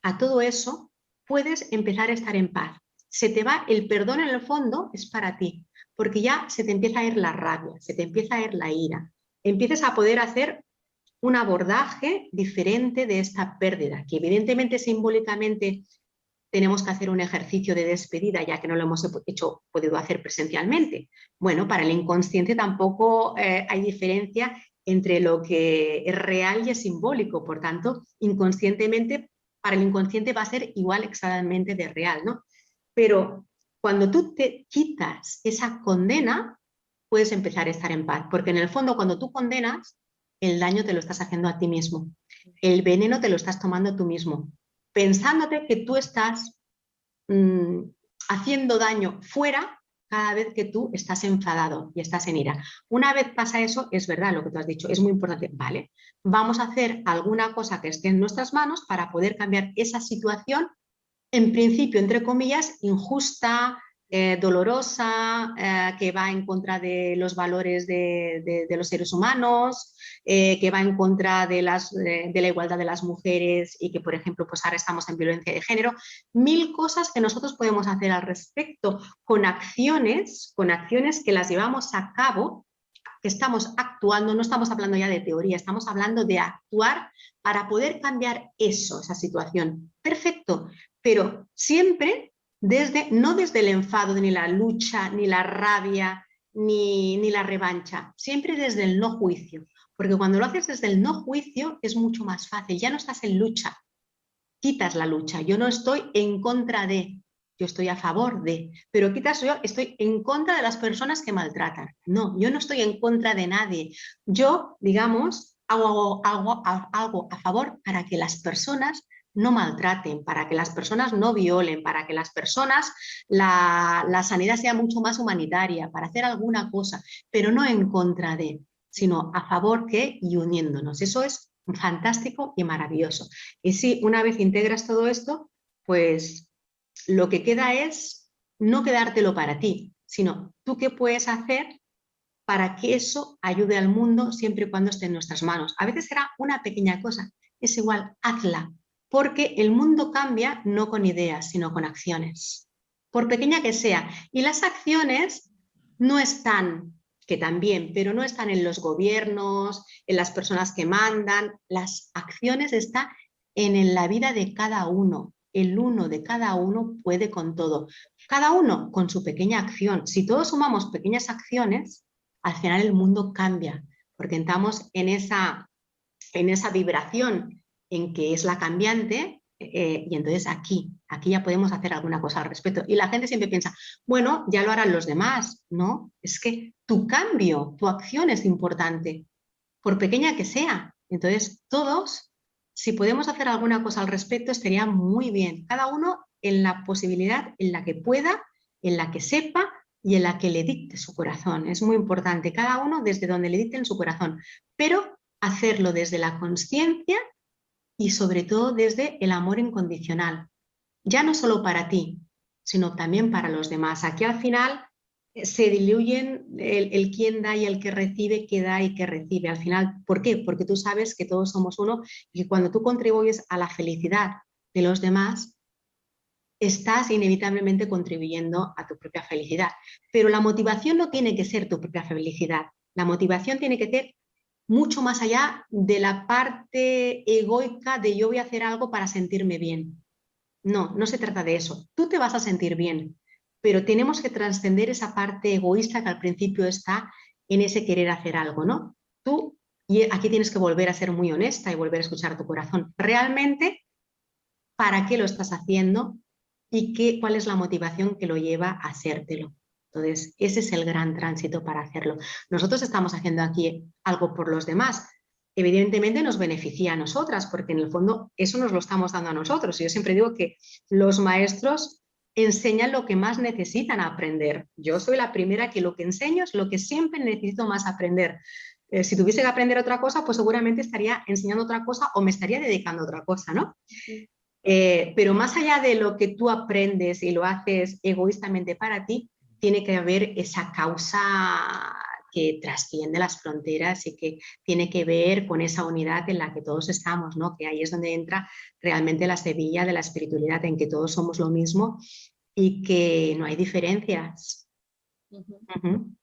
Speaker 3: a todo eso puedes empezar a estar en paz. Se te va el perdón en el fondo, es para ti, porque ya se te empieza a ir la rabia, se te empieza a ir la ira, empiezas a poder hacer un abordaje diferente de esta pérdida, que evidentemente simbólicamente tenemos que hacer un ejercicio de despedida ya que no lo hemos podido hacer presencialmente. Bueno, para el inconsciente tampoco hay diferencia entre lo que es real y es simbólico, por tanto, inconscientemente, para el inconsciente va a ser igual exactamente de real, ¿no? Pero cuando tú te quitas esa condena, puedes empezar a estar en paz, porque en el fondo cuando tú condenas, el daño te lo estás haciendo a ti mismo, el veneno te lo estás tomando tú mismo, pensándote que tú estás haciendo daño fuera cada vez que tú estás enfadado y estás en ira. Una vez pasa eso, es verdad lo que tú has dicho, es muy importante, ¿vale? Vamos a hacer alguna cosa que esté en nuestras manos para poder cambiar esa situación, en principio, entre comillas, injusta, dolorosa, que va en contra de los valores de los seres humanos, que va en contra de la igualdad de las mujeres y que, por ejemplo, pues ahora estamos en violencia de género. Mil cosas que nosotros podemos hacer al respecto con acciones que las llevamos a cabo, que estamos actuando, no estamos hablando ya de teoría, estamos hablando de actuar para poder cambiar eso, esa situación. Perfecto, pero siempre no desde el enfado, ni la lucha, ni la rabia, ni la revancha, siempre desde el no juicio. Porque cuando lo haces desde el no juicio es mucho más fácil, ya no estás en lucha, quitas la lucha. Yo no estoy en contra de, yo estoy a favor de, pero quitas yo estoy en contra de las personas que maltratan. No, yo no estoy en contra de nadie. Yo, digamos, hago algo a favor para que las personas no maltraten, para que las personas no violen, para que las personas, la sanidad sea mucho más humanitaria, para hacer alguna cosa, pero no en contra de, sino a favor que y uniéndonos. Eso es fantástico y maravilloso. Y si una vez integras todo esto, pues lo que queda es no quedártelo para ti, sino tú qué puedes hacer para que eso ayude al mundo siempre y cuando esté en nuestras manos. A veces será una pequeña cosa, es igual, hazla, porque el mundo cambia no con ideas, sino con acciones, por pequeña que sea. Y las acciones no están, que también, pero no están en los gobiernos, en las personas que mandan. Las acciones están en la vida de cada uno. El uno de cada uno puede con todo. Cada uno con su pequeña acción. Si todos sumamos pequeñas acciones, al final el mundo cambia, porque entramos en esa vibración en que es la cambiante, y entonces aquí ya podemos hacer alguna cosa al respecto. Y la gente siempre piensa, bueno, ya lo harán los demás. No, es que tu cambio, tu acción es importante, por pequeña que sea. Entonces, todos, si podemos hacer alguna cosa al respecto, estaría muy bien. Cada uno en la posibilidad en la que pueda, en la que sepa y en la que le dicte su corazón. Es muy importante, cada uno desde donde le dicten su corazón, pero hacerlo desde la conciencia y sobre todo desde el amor incondicional. Ya no solo para ti, sino también para los demás. Aquí al final se diluyen el quién da y el que recibe, qué da y qué recibe. Al final, ¿por qué? Porque tú sabes que todos somos uno y que cuando tú contribuyes a la felicidad de los demás, estás inevitablemente contribuyendo a tu propia felicidad. Pero la motivación no tiene que ser tu propia felicidad. La motivación tiene que ser mucho más allá de la parte egoica de yo voy a hacer algo para sentirme bien. No, no se trata de eso. Tú te vas a sentir bien, pero tenemos que trascender esa parte egoísta que al principio está en ese querer hacer algo, ¿no? Tú, y aquí tienes que volver a ser muy honesta y volver a escuchar tu corazón. Realmente, ¿para qué lo estás haciendo? Y cuál es la motivación que lo lleva a hacértelo. Entonces, ese es el gran tránsito para hacerlo. Nosotros estamos haciendo aquí algo por los demás. Evidentemente nos beneficia a nosotras, porque en el fondo eso nos lo estamos dando a nosotros. Yo siempre digo que los maestros enseñan lo que más necesitan aprender. Yo soy la primera que lo que enseño es lo que siempre necesito más aprender. Si tuviese que aprender otra cosa, pues seguramente estaría enseñando otra cosa o me estaría dedicando a otra cosa, ¿no? Sí. Pero más allá de lo que tú aprendes y lo haces egoístamente para ti, tiene que haber esa causa que trasciende las fronteras y que tiene que ver con esa unidad en la que todos estamos, ¿no? Que ahí es donde entra realmente la semilla de la espiritualidad, en que todos somos lo mismo y que no hay diferencias.
Speaker 2: Un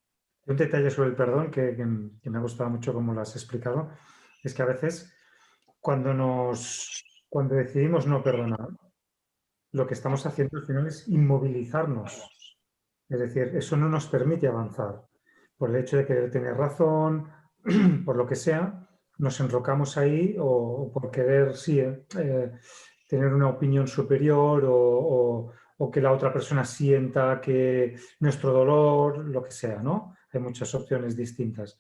Speaker 2: detalle sobre el perdón que me ha gustado mucho como lo has explicado, es que a veces cuando decidimos no perdonar, lo que estamos haciendo al final es inmovilizarnos. Es decir, eso no nos permite avanzar. Por el hecho de querer tener razón, por lo que sea, nos enrocamos ahí o por querer, sí, tener una opinión superior o que la otra persona sienta que nuestro dolor, lo que sea, ¿no? Hay muchas opciones distintas.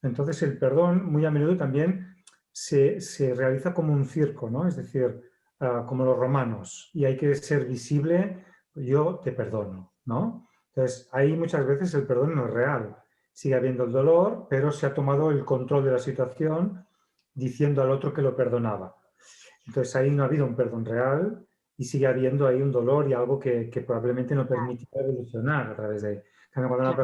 Speaker 2: Entonces, el perdón muy a menudo también se realiza como un circo, ¿no? Es decir, como los romanos, y hay que ser visible, yo te perdono, ¿no? Entonces, ahí muchas veces el perdón no es real. Sigue habiendo el dolor, pero se ha tomado el control de la situación diciendo al otro que lo perdonaba. Entonces, ahí no ha habido un perdón real y sigue habiendo ahí un dolor y algo que probablemente no permite evolucionar a través de ahí. Cuando una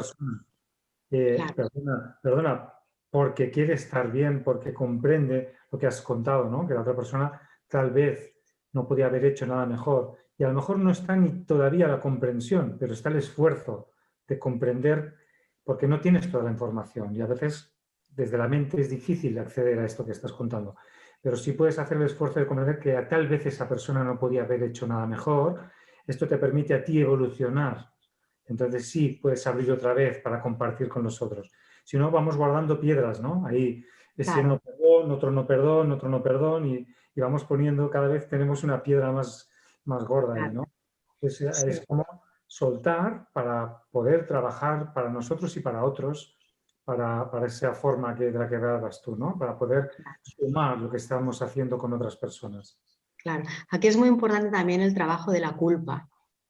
Speaker 3: Claro,
Speaker 2: persona
Speaker 3: claro,
Speaker 2: perdona porque quiere estar bien, porque comprende lo que has contado, ¿no? Que la otra persona tal vez no podía haber hecho nada mejor. Y a lo mejor no está ni todavía la comprensión, pero está el esfuerzo de comprender porque no tienes toda la información. Y a veces desde la mente es difícil acceder a esto que estás contando. Pero si puedes hacer el esfuerzo de comprender que tal vez esa persona no podía haber hecho nada mejor, esto te permite a ti evolucionar. Entonces sí, puedes abrir otra vez para compartir con los otros. Si no, vamos guardando piedras, ¿no? Ahí, ese
Speaker 3: claro,
Speaker 2: no perdón, otro no perdón, otro no perdón, y vamos poniendo, cada vez tenemos una piedra más gorda ahí,
Speaker 3: claro.
Speaker 2: ¿no? Entonces, es
Speaker 3: Sí,
Speaker 2: como soltar para poder trabajar para nosotros y para otros, para esa forma de la que hablabas tú, ¿no? Para poder
Speaker 3: claro,
Speaker 2: sumar lo que estamos haciendo con otras personas.
Speaker 3: claro. Aquí es muy importante también el trabajo de la culpa.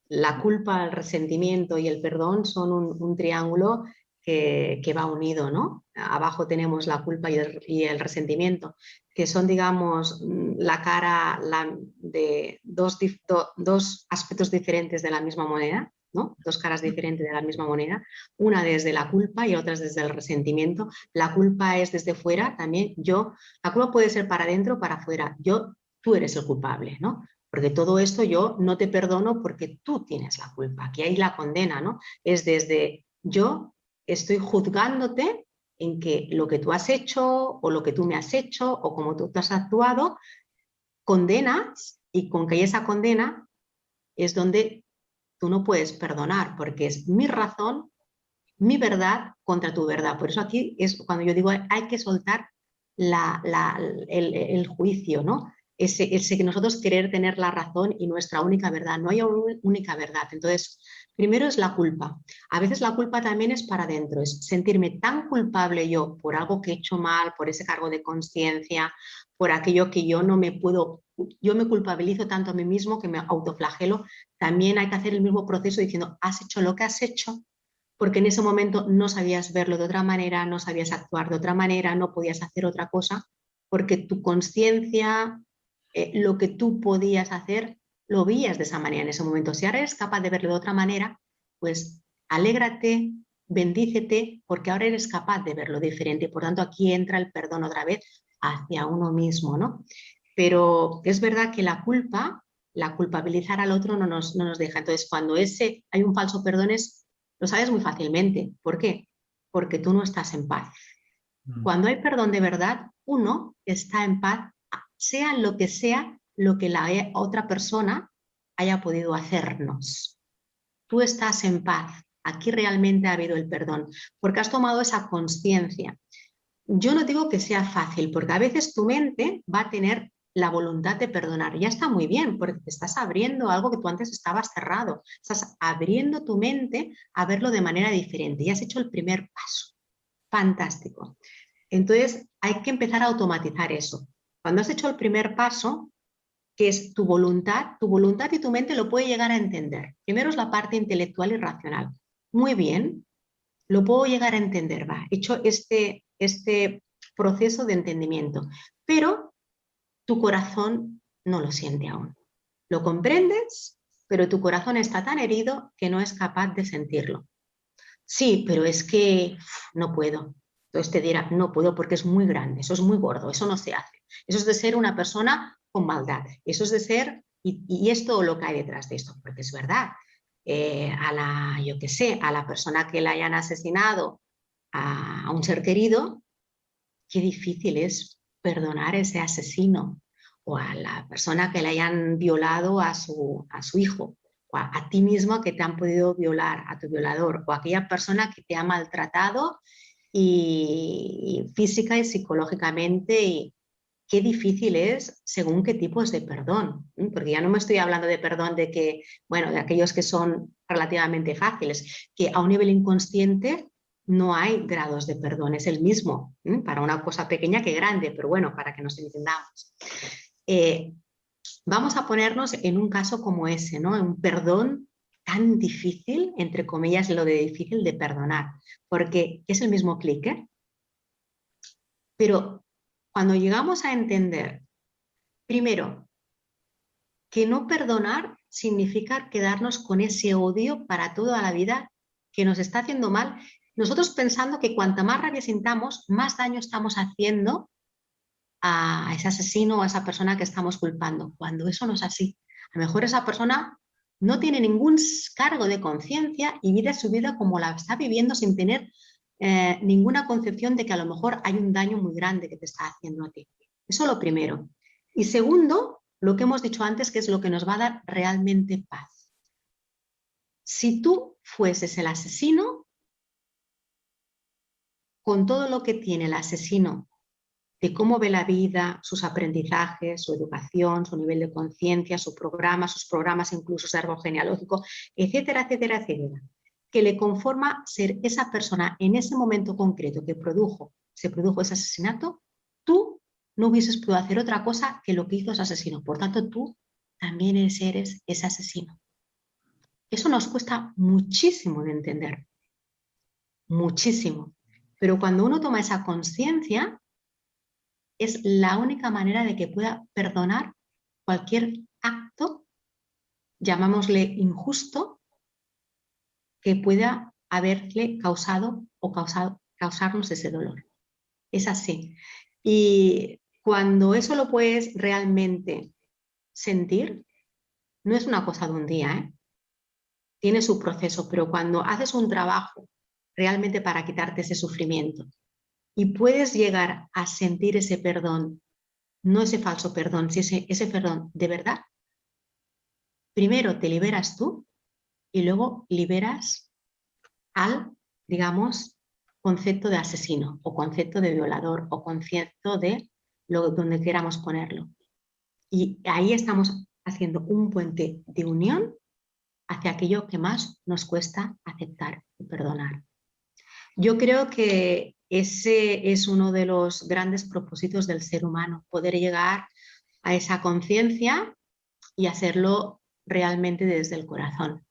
Speaker 3: La culpa, el resentimiento y el perdón son un triángulo que va unido, ¿no? Abajo tenemos la culpa y el resentimiento, que son, digamos, la cara de dos aspectos diferentes de la misma moneda, ¿no? Dos caras diferentes de la misma moneda, una desde la culpa y otra desde el resentimiento. La culpa es desde fuera también. La culpa puede ser para adentro o para afuera. Tú eres el culpable, ¿no? Porque todo esto yo no te perdono porque tú tienes la culpa. Aquí hay la condena, ¿no? Es desde yo estoy juzgándote en que lo que tú has hecho o lo que tú me has hecho o como tú has actuado, condenas y con que hay esa condena es donde tú no puedes perdonar porque es mi razón, mi verdad contra tu verdad. Por eso aquí es cuando yo digo hay que soltar el juicio, ¿no? Ese que nosotros querer tener la razón y nuestra única verdad. No hay una única verdad. Entonces, primero es la culpa. A veces la culpa también es para adentro, es sentirme tan culpable yo por algo que he hecho mal, por ese cargo de conciencia, por aquello que yo no me puedo, yo me culpabilizo tanto a mí mismo que me autoflagelo. También hay que hacer el mismo proceso diciendo, has hecho lo que has hecho, porque en ese momento no sabías verlo de otra manera, no sabías actuar de otra manera, no podías hacer otra cosa, porque tu conciencia, lo que tú podías hacer, lo veías de esa manera en ese momento. Si ahora eres capaz de verlo de otra manera, pues alégrate, bendícete, porque ahora eres capaz de verlo diferente. Por tanto, aquí entra el perdón otra vez hacia uno mismo, ¿no? Pero es verdad que la culpabilizar al otro no nos deja. Entonces, cuando hay un falso perdón, lo sabes muy fácilmente. ¿Por qué? Porque tú no estás en paz. Cuando hay perdón de verdad, uno está en paz, sea lo que la otra persona haya podido hacernos. Tú estás en paz. Aquí realmente ha habido el perdón, porque has tomado esa conciencia. Yo no digo que sea fácil, porque a veces tu mente va a tener la voluntad de perdonar. Ya está muy bien, porque te estás abriendo algo que tú antes estabas cerrado. Estás abriendo tu mente a verlo de manera diferente. Y has hecho el primer paso. Fantástico. Entonces, hay que empezar a automatizar eso. Cuando has hecho el primer paso, que es tu voluntad y tu mente lo puede llegar a entender. Primero es la parte intelectual y racional. Muy bien, lo puedo llegar a entender, va, he hecho este proceso de entendimiento, pero tu corazón no lo siente aún. Lo comprendes, pero tu corazón está tan herido que no es capaz de sentirlo. Sí, pero es que no puedo. Entonces te dirá, no puedo porque es muy grande, eso es muy gordo, eso no se hace. Eso es de ser una persona con maldad, eso es de ser, y es todo lo que hay detrás de esto, porque es verdad. Yo qué sé, a la persona que le hayan asesinado a un ser querido, qué difícil es perdonar a ese asesino, o a la persona que le hayan violado a su hijo, o a ti mismo que te han podido violar, a tu violador, o a aquella persona que te ha maltratado y física y psicológicamente. Y qué difícil es según qué tipos de perdón, porque ya no me estoy hablando de perdón de que, bueno, de aquellos que son relativamente fáciles, que a un nivel inconsciente no hay grados de perdón, es el mismo, para una cosa pequeña que grande, pero bueno, para que nos entendamos. Vamos a ponernos en un caso como ese, ¿no? Un perdón tan difícil, entre comillas, lo de difícil de perdonar, porque es el mismo clic, pero cuando llegamos a entender, primero, que no perdonar significa quedarnos con ese odio para toda la vida que nos está haciendo mal, nosotros pensando que cuanta más rabia sintamos, más daño estamos haciendo a ese asesino o a esa persona que estamos culpando, cuando eso no es así. A lo mejor esa persona no tiene ningún cargo de conciencia y vive su vida como la está viviendo sin tener ninguna concepción de que a lo mejor hay un daño muy grande que te está haciendo a ti. Eso lo primero. Y segundo, lo que hemos dicho antes, que es lo que nos va a dar realmente paz. Si tú fueses el asesino, con todo lo que tiene el asesino, de cómo ve la vida, sus aprendizajes, su educación, su nivel de conciencia, sus programas incluso su árbol genealógico, etcétera, etcétera, etcétera, que le conforma ser esa persona en ese momento concreto que se produjo ese asesinato, tú no hubieses podido hacer otra cosa que lo que hizo ese asesino. Por tanto, tú también eres ese asesino. Eso nos cuesta muchísimo de entender, muchísimo. Pero cuando uno toma esa conciencia, es la única manera de que pueda perdonar cualquier acto, llamámosle injusto, que pueda haberle causado o causarnos ese dolor. Es así. Y cuando eso lo puedes realmente sentir, no es una cosa de un día, ¿eh? Tiene su proceso, pero cuando haces un trabajo realmente para quitarte ese sufrimiento y puedes llegar a sentir ese perdón, no ese falso perdón, si ese perdón de verdad, primero te liberas tú y luego liberas al, digamos, concepto de asesino o concepto de violador o concepto de donde queramos ponerlo. Y ahí estamos haciendo un puente de unión hacia aquello que más nos cuesta aceptar y perdonar. Yo creo que ese es uno de los grandes propósitos del ser humano, poder llegar a esa conciencia y hacerlo realmente desde el corazón.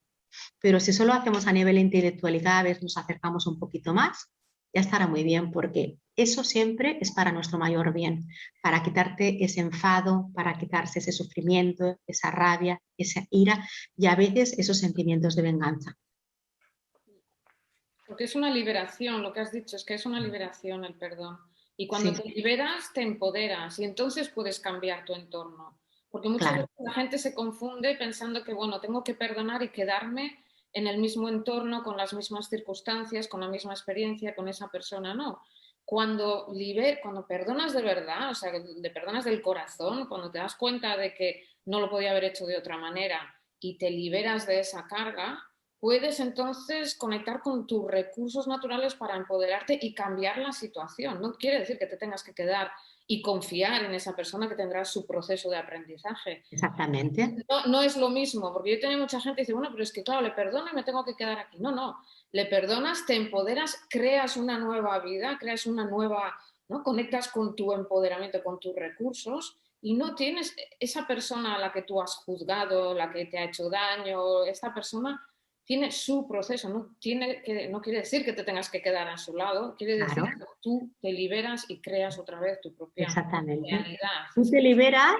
Speaker 3: Pero si solo hacemos a nivel intelectual y cada vez nos acercamos un poquito más, ya estará muy bien, porque eso siempre es para nuestro mayor bien, para quitarte ese enfado, para quitarse ese sufrimiento, esa rabia, esa ira y a veces esos sentimientos de venganza.
Speaker 1: Porque es una liberación, lo que has dicho, es que es una liberación el perdón. Y cuando
Speaker 3: Sí,
Speaker 1: te liberas, te empoderas y entonces puedes cambiar tu entorno. Porque muchas
Speaker 3: claro.
Speaker 1: veces la gente se confunde pensando que, bueno, tengo que perdonar y quedarme en el mismo entorno, con las mismas circunstancias, con la misma experiencia, con esa persona. No. Cuando perdonas de verdad, o sea, le perdonas del corazón, cuando te das cuenta de que no lo podía haber hecho de otra manera y te liberas de esa carga, puedes entonces conectar con tus recursos naturales para empoderarte y cambiar la situación. No quiere decir que te tengas que quedar y confiar en esa persona que tendrá su proceso de aprendizaje.
Speaker 3: Exactamente.
Speaker 1: No es lo mismo, porque yo tengo mucha gente que dice, bueno, pero es que claro, le perdono y me tengo que quedar aquí. No, no, le perdonas, te empoderas, creas una nueva vida, creas una nueva, ¿no? Conectas con tu empoderamiento, con tus recursos y no tienes esa persona a la que tú has juzgado, la que te ha hecho daño, esta persona tiene su proceso, no quiere decir que te tengas que quedar a su lado, quiere decir
Speaker 3: Claro,
Speaker 1: que tú te liberas y creas otra vez tu propia
Speaker 3: exactamente.
Speaker 1: realidad.
Speaker 3: Tú te liberas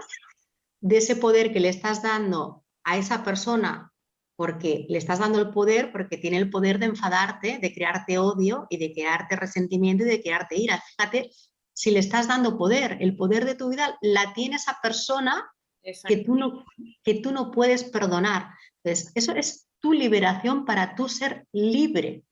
Speaker 3: de ese poder que le estás dando a esa persona, porque le estás dando el poder, porque tiene el poder de enfadarte, de crearte odio y de crearte resentimiento y de crearte ira. Fíjate, si le estás dando poder, el poder de tu vida la tiene esa persona que tú no puedes perdonar. Entonces, eso es tu liberación para tú ser libre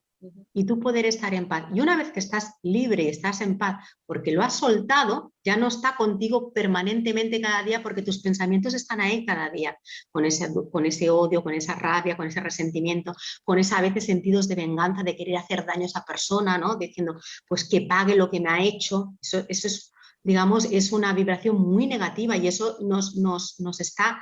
Speaker 3: y tú poder estar en paz. Y una vez que estás libre y estás en paz porque lo has soltado, ya no está contigo permanentemente cada día porque tus pensamientos están ahí cada día, con ese odio, con esa rabia, con ese resentimiento, con esa a veces sentidos de venganza, de querer hacer daño a esa persona, ¿no? Diciendo, pues que pague lo que me ha hecho. Eso es, digamos, es una vibración muy negativa y eso nos está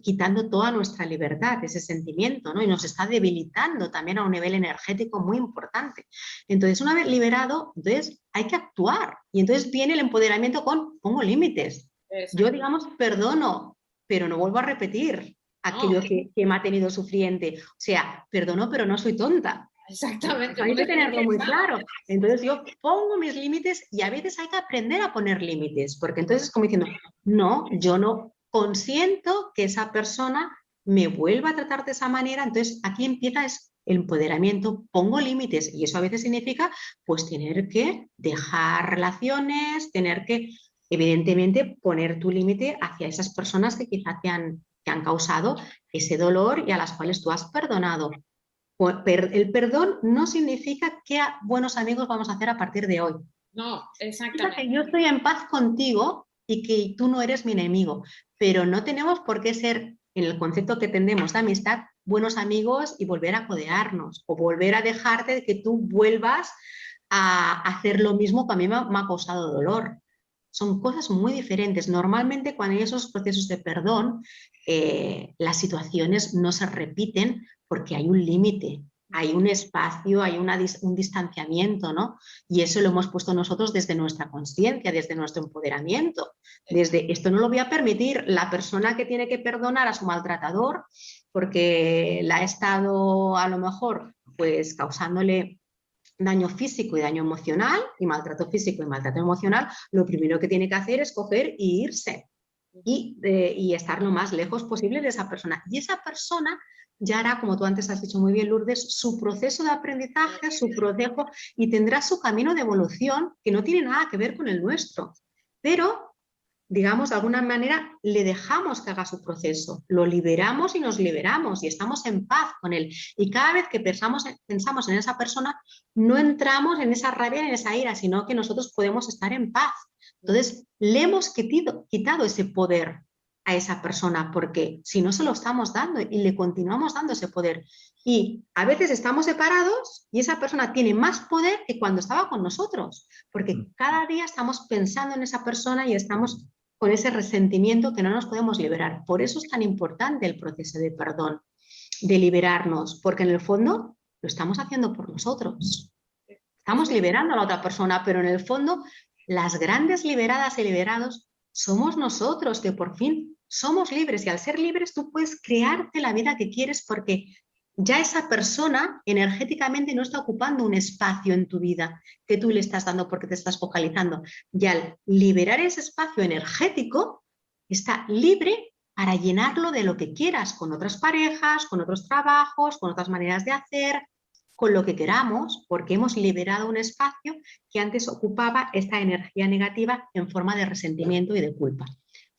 Speaker 3: quitando toda nuestra libertad, ese sentimiento, ¿no? Y nos está debilitando también a un nivel energético muy importante. Entonces, una vez liberado, entonces hay que actuar. Y entonces viene el empoderamiento con, pongo límites. Yo, digamos, perdono, pero no vuelvo a repetir. aquello que me ha tenido sufriente. O sea, perdono, pero no soy tonta.
Speaker 1: Exactamente.
Speaker 3: Hay que tenerlo muy claro. Entonces yo pongo mis límites y a veces hay que aprender a poner límites, porque entonces es como diciendo, no, yo no consiento que esa persona me vuelva a tratar de esa manera. Entonces aquí empieza el empoderamiento, pongo límites y eso a veces significa pues tener que dejar relaciones, tener que evidentemente poner tu límite hacia esas personas que quizá te han causado ese dolor y a las cuales tú has perdonado. El perdón no significa que buenos amigos vamos a hacer a partir de hoy.
Speaker 1: No, exactamente.
Speaker 3: Que yo estoy en paz contigo y que tú no eres mi enemigo, pero no tenemos por qué ser, en el concepto que tendemos de amistad, buenos amigos y volver a codearnos o volver a dejarte de que tú vuelvas a hacer lo mismo que a mí me ha causado dolor. Son cosas muy diferentes. Normalmente cuando hay esos procesos de perdón, las situaciones no se repiten porque hay un límite, hay un espacio, hay un distanciamiento, ¿no? Y eso lo hemos puesto nosotros desde nuestra consciencia, desde nuestro empoderamiento. Desde esto no lo voy a permitir. La persona que tiene que perdonar a su maltratador porque la ha estado a lo mejor pues causándole daño físico y daño emocional, y maltrato físico y maltrato emocional, lo primero que tiene que hacer es coger e irse y estar lo más lejos posible de esa persona. Y esa persona ya hará, como tú antes has dicho muy bien, Lourdes, su proceso de aprendizaje, su proceso, y tendrá su camino de evolución que no tiene nada que ver con el nuestro. Pero digamos, de alguna manera le dejamos que haga su proceso, lo liberamos y nos liberamos y estamos en paz con él. Y cada vez que pensamos en esa persona, no entramos en esa rabia, en esa ira, sino que nosotros podemos estar en paz. Entonces, le hemos quitado ese poder a esa persona, porque si no se lo estamos dando y le continuamos dando ese poder. Y a veces estamos separados y esa persona tiene más poder que cuando estaba con nosotros, porque cada día estamos pensando en esa persona y estamos con ese resentimiento que no nos podemos liberar. Por eso es tan importante el proceso de perdón, de liberarnos, porque en el fondo lo estamos haciendo por nosotros. Estamos liberando a la otra persona, pero en el fondo las grandes liberadas y liberados somos nosotros, que por fin somos libres, y al ser libres tú puedes crearte la vida que quieres porque ya esa persona energéticamente no está ocupando un espacio en tu vida que tú le estás dando porque te estás focalizando. Y al liberar ese espacio energético, está libre para llenarlo de lo que quieras, con otras parejas, con otros trabajos, con otras maneras de hacer, con lo que queramos, porque hemos liberado un espacio que antes ocupaba esta energía negativa en forma de resentimiento y de culpa.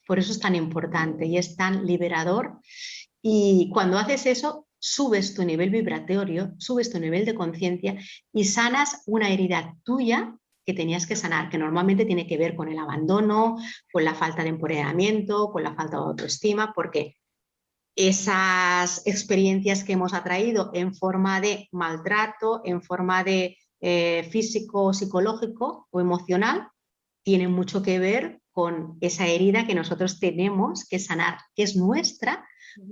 Speaker 3: Por eso es tan importante y es tan liberador. Y cuando haces eso, subes tu nivel vibratorio, subes tu nivel de conciencia y sanas una herida tuya que tenías que sanar, que normalmente tiene que ver con el abandono, con la falta de empoderamiento, con la falta de autoestima, porque esas experiencias que hemos atraído en forma de maltrato, en forma de físico, psicológico o emocional, tienen mucho que ver con esa herida que nosotros tenemos que sanar, que es nuestra,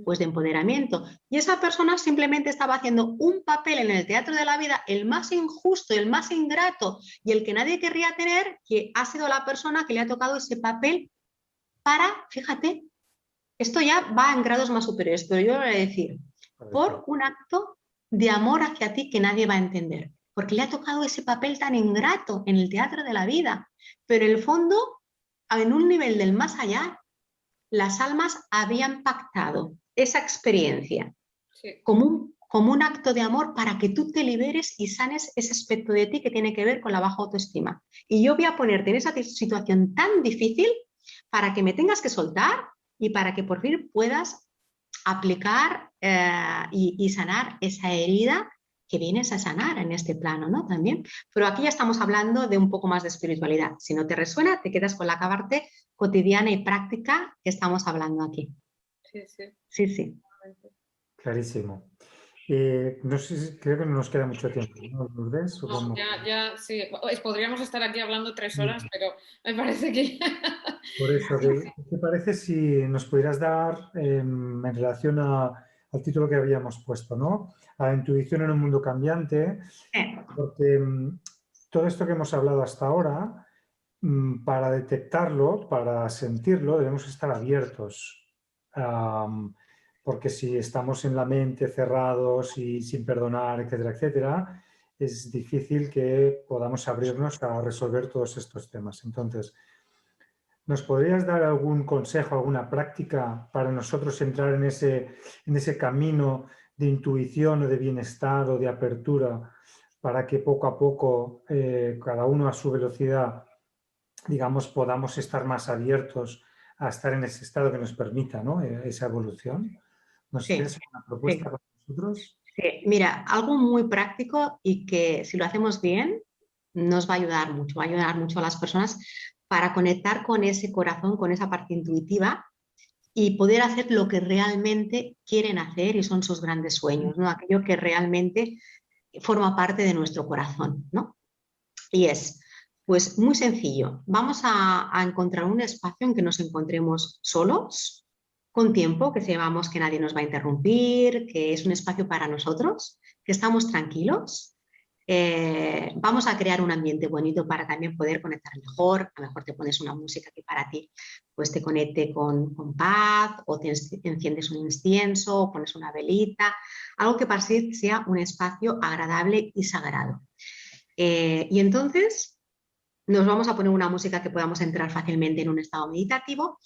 Speaker 3: pues de empoderamiento. Y esa persona simplemente estaba haciendo un papel en el teatro de la vida, el más injusto, el más ingrato y el que nadie querría tener, que ha sido la persona que le ha tocado ese papel para, fíjate, esto ya va en grados más superiores, pero yo voy a decir, por un acto de amor hacia ti que nadie va a entender, porque le ha tocado ese papel tan ingrato en el teatro de la vida, pero en el fondo, en un nivel del más allá, las almas habían pactado esa experiencia como un acto de amor para que tú te liberes y sanes ese aspecto de ti que tiene que ver con la baja autoestima. Y yo voy a ponerte en esa situación tan difícil para que me tengas que soltar y para que por fin puedas aplicar y sanar esa herida que vienes a sanar en este plano, ¿no? También. Pero aquí ya estamos hablando de un poco más de espiritualidad. Si no te resuena, te quedas con la parte cotidiana y práctica que estamos hablando aquí.
Speaker 1: Sí, sí.
Speaker 3: Sí, sí.
Speaker 2: Clarísimo. No sé si, creo que no nos queda mucho tiempo, ¿no, Lourdes?
Speaker 1: No, ya sí. Podríamos estar aquí hablando 3 horas, pero me parece que...
Speaker 2: Por eso, ¿qué te parece si nos pudieras dar, en relación al título que habíamos puesto, ¿no? A la intuición en un mundo cambiante, porque todo esto que hemos hablado hasta ahora, para detectarlo, para sentirlo, debemos estar abiertos. porque si estamos en la mente cerrados y sin perdonar, etcétera, etcétera, es difícil que podamos abrirnos a resolver todos estos temas. Entonces, ¿nos podrías dar algún consejo, alguna práctica para nosotros entrar en ese camino de intuición o de bienestar o de apertura para que poco a poco, cada uno a su velocidad, digamos, podamos estar más abiertos a estar en ese estado que nos permita, ¿no? Esa evolución? ¿Nos
Speaker 3: Sí,
Speaker 2: tienes una propuesta
Speaker 3: sí,
Speaker 2: para nosotros?
Speaker 3: sí. Mira, algo muy práctico y que si lo hacemos bien nos va a ayudar mucho a las personas para conectar con ese corazón, con esa parte intuitiva y poder hacer lo que realmente quieren hacer y son sus grandes sueños, ¿no? Aquello que realmente forma parte de nuestro corazón, ¿no? Y es, pues muy sencillo, vamos a encontrar un espacio en que nos encontremos solos, con tiempo, que sepamos que nadie nos va a interrumpir, que es un espacio para nosotros, que estamos tranquilos. Vamos a crear un ambiente bonito para también poder conectar mejor. A lo mejor te pones una música que para ti pues te conecte con paz, o te enciendes un incienso, o pones una velita, algo que para ti sea un espacio agradable y sagrado. Y entonces nos vamos a poner una música que podamos entrar fácilmente en un estado meditativo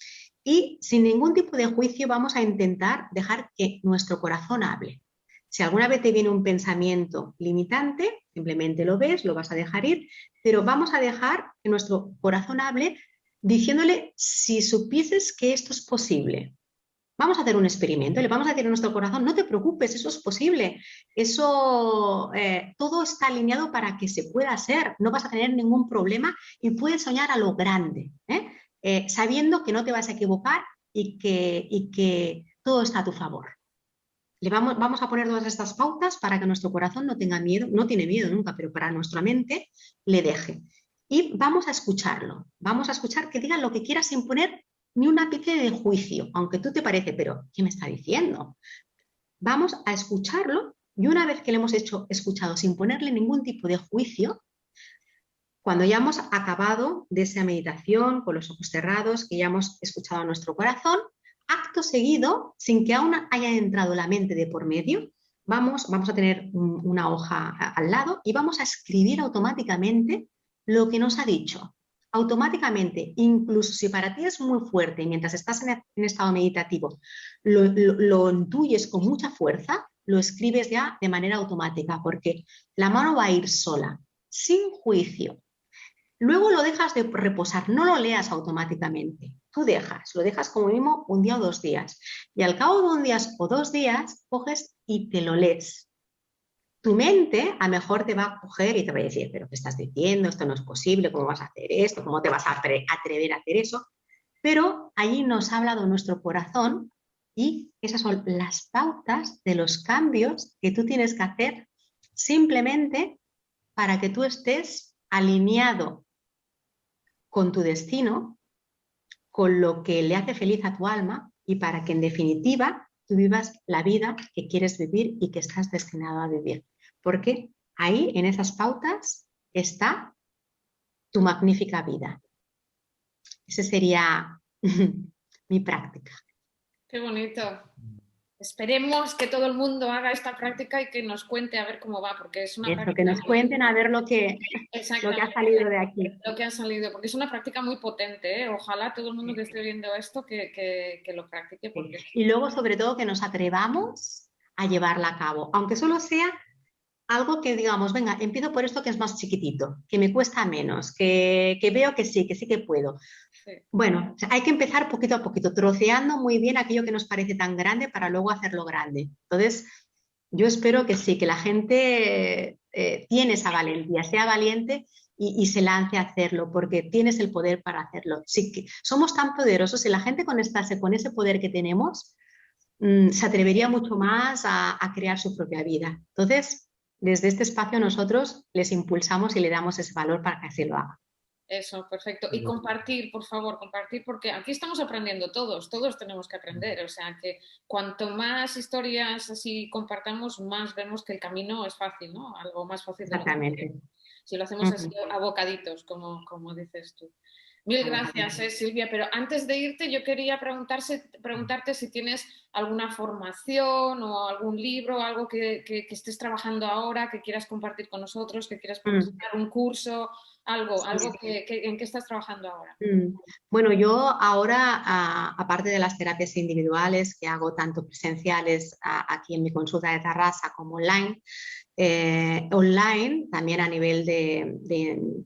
Speaker 3: y sin ningún tipo de juicio vamos a intentar dejar que nuestro corazón hable. Si alguna vez te viene un pensamiento limitante, simplemente lo ves, lo vas a dejar ir, pero vamos a dejar que nuestro corazón hable diciéndole: si supieses que esto es posible. Vamos a hacer un experimento, le vamos a decir a nuestro corazón: no te preocupes, eso es posible, eso todo está alineado para que se pueda hacer, no vas a tener ningún problema y puedes soñar a lo grande, sabiendo que no te vas a equivocar y que todo está a tu favor. Vamos a poner todas estas pautas para que nuestro corazón no tenga miedo, no tiene miedo nunca, pero para nuestra mente le deje. Y vamos a escucharlo, vamos a escuchar que diga lo que quiera sin poner ni un ápice de juicio, aunque tú te parece, pero ¿qué me está diciendo? Vamos a escucharlo y una vez que le hemos escuchado sin ponerle ningún tipo de juicio, cuando ya hemos acabado de esa meditación con los ojos cerrados, que ya hemos escuchado a nuestro corazón, acto seguido, sin que aún haya entrado la mente de por medio, vamos a tener una hoja al lado y vamos a escribir automáticamente lo que nos ha dicho. Automáticamente, incluso si para ti es muy fuerte y mientras estás en estado meditativo lo intuyes con mucha fuerza, lo escribes ya de manera automática, porque la mano va a ir sola, sin juicio. Luego lo dejas de reposar, no lo leas automáticamente. Tú lo dejas como mínimo un día o 2 días. Y al cabo de un día o 2 días, coges y te lo lees. Tu mente a lo mejor te va a coger y te va a decir: pero ¿qué estás diciendo? Esto no es posible, ¿cómo vas a hacer esto? ¿Cómo te vas a atrever a hacer eso? Pero allí nos ha hablado nuestro corazón y esas son las pautas de los cambios que tú tienes que hacer simplemente para que tú estés alineado con tu destino, con lo que le hace feliz a tu alma y para que en definitiva tú vivas la vida que quieres vivir y que estás destinado a vivir. Porque ahí, en esas pautas, está tu magnífica vida. Esa sería mi práctica.
Speaker 1: Qué bonito. Esperemos que todo el mundo haga esta práctica y que nos cuente a ver cómo va, porque es una
Speaker 3: Eso,
Speaker 1: práctica
Speaker 3: que nos cuenten a ver lo que ha salido de aquí.
Speaker 1: lo que ha salido, porque es una práctica muy potente, ¿eh? Ojalá todo el mundo que esté viendo esto que lo practique. Porque...
Speaker 3: Y luego, sobre todo, que nos atrevamos a llevarla a cabo, aunque solo sea algo que digamos: venga, empiezo por esto que es más chiquitito, que me cuesta menos, que veo que sí que puedo.
Speaker 1: Sí.
Speaker 3: Bueno, hay que empezar poquito a poquito, troceando muy bien aquello que nos parece tan grande para luego hacerlo grande. Entonces, yo espero que sí, que la gente tiene esa valentía, sea valiente y se lance a hacerlo, porque tienes el poder para hacerlo. Sí, que somos tan poderosos y la gente conectarse con ese poder que tenemos, se atrevería mucho más a crear su propia vida. Entonces, desde este espacio nosotros les impulsamos y le damos ese valor para que así lo hagan.
Speaker 1: Eso, perfecto. Y compartir, por favor, compartir, porque aquí estamos aprendiendo todos tenemos que aprender. O sea que cuanto más historias así compartamos, más vemos que el camino es fácil, ¿no? Algo más fácil de lo que
Speaker 3: Exactamente.
Speaker 1: si lo hacemos así a bocaditos, como dices tú. Mil gracias, Silvia. Pero antes de irte, yo quería preguntarte si tienes alguna formación o algún libro, algo que estés trabajando ahora, que quieras compartir con nosotros, que quieras promocionar un curso, algo en qué estás trabajando ahora.
Speaker 3: Bueno, yo ahora, aparte de las terapias individuales que hago tanto presenciales aquí en mi consulta de Tarrasa como online, también a nivel de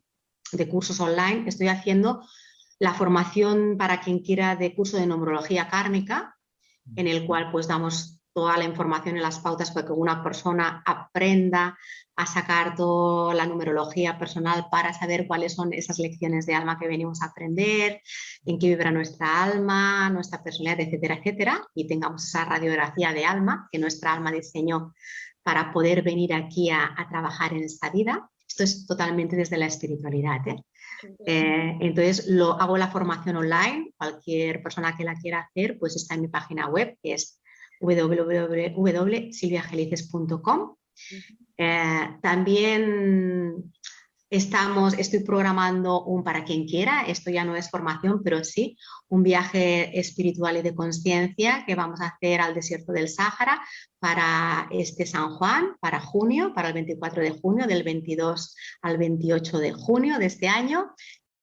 Speaker 3: cursos online, estoy haciendo la formación para quien quiera de curso de numerología kármica, en el cual pues damos toda la información y las pautas para que una persona aprenda a sacar toda la numerología personal para saber cuáles son esas lecciones de alma que venimos a aprender, en qué vibra nuestra alma, nuestra personalidad, etcétera, etcétera, y tengamos esa radiografía de alma que nuestra alma diseñó para poder venir aquí a trabajar en esta vida. Esto es totalmente desde la espiritualidad, ¿eh? Entonces hago la formación online, cualquier persona que la quiera hacer pues está en mi página web, que es www.silviagelices.com. También estoy programando para quien quiera, esto ya no es formación, pero sí un viaje espiritual y de conciencia que vamos a hacer al desierto del Sáhara para este San Juan, para junio, para el 24 de junio, del 22 al 28 de junio de este año.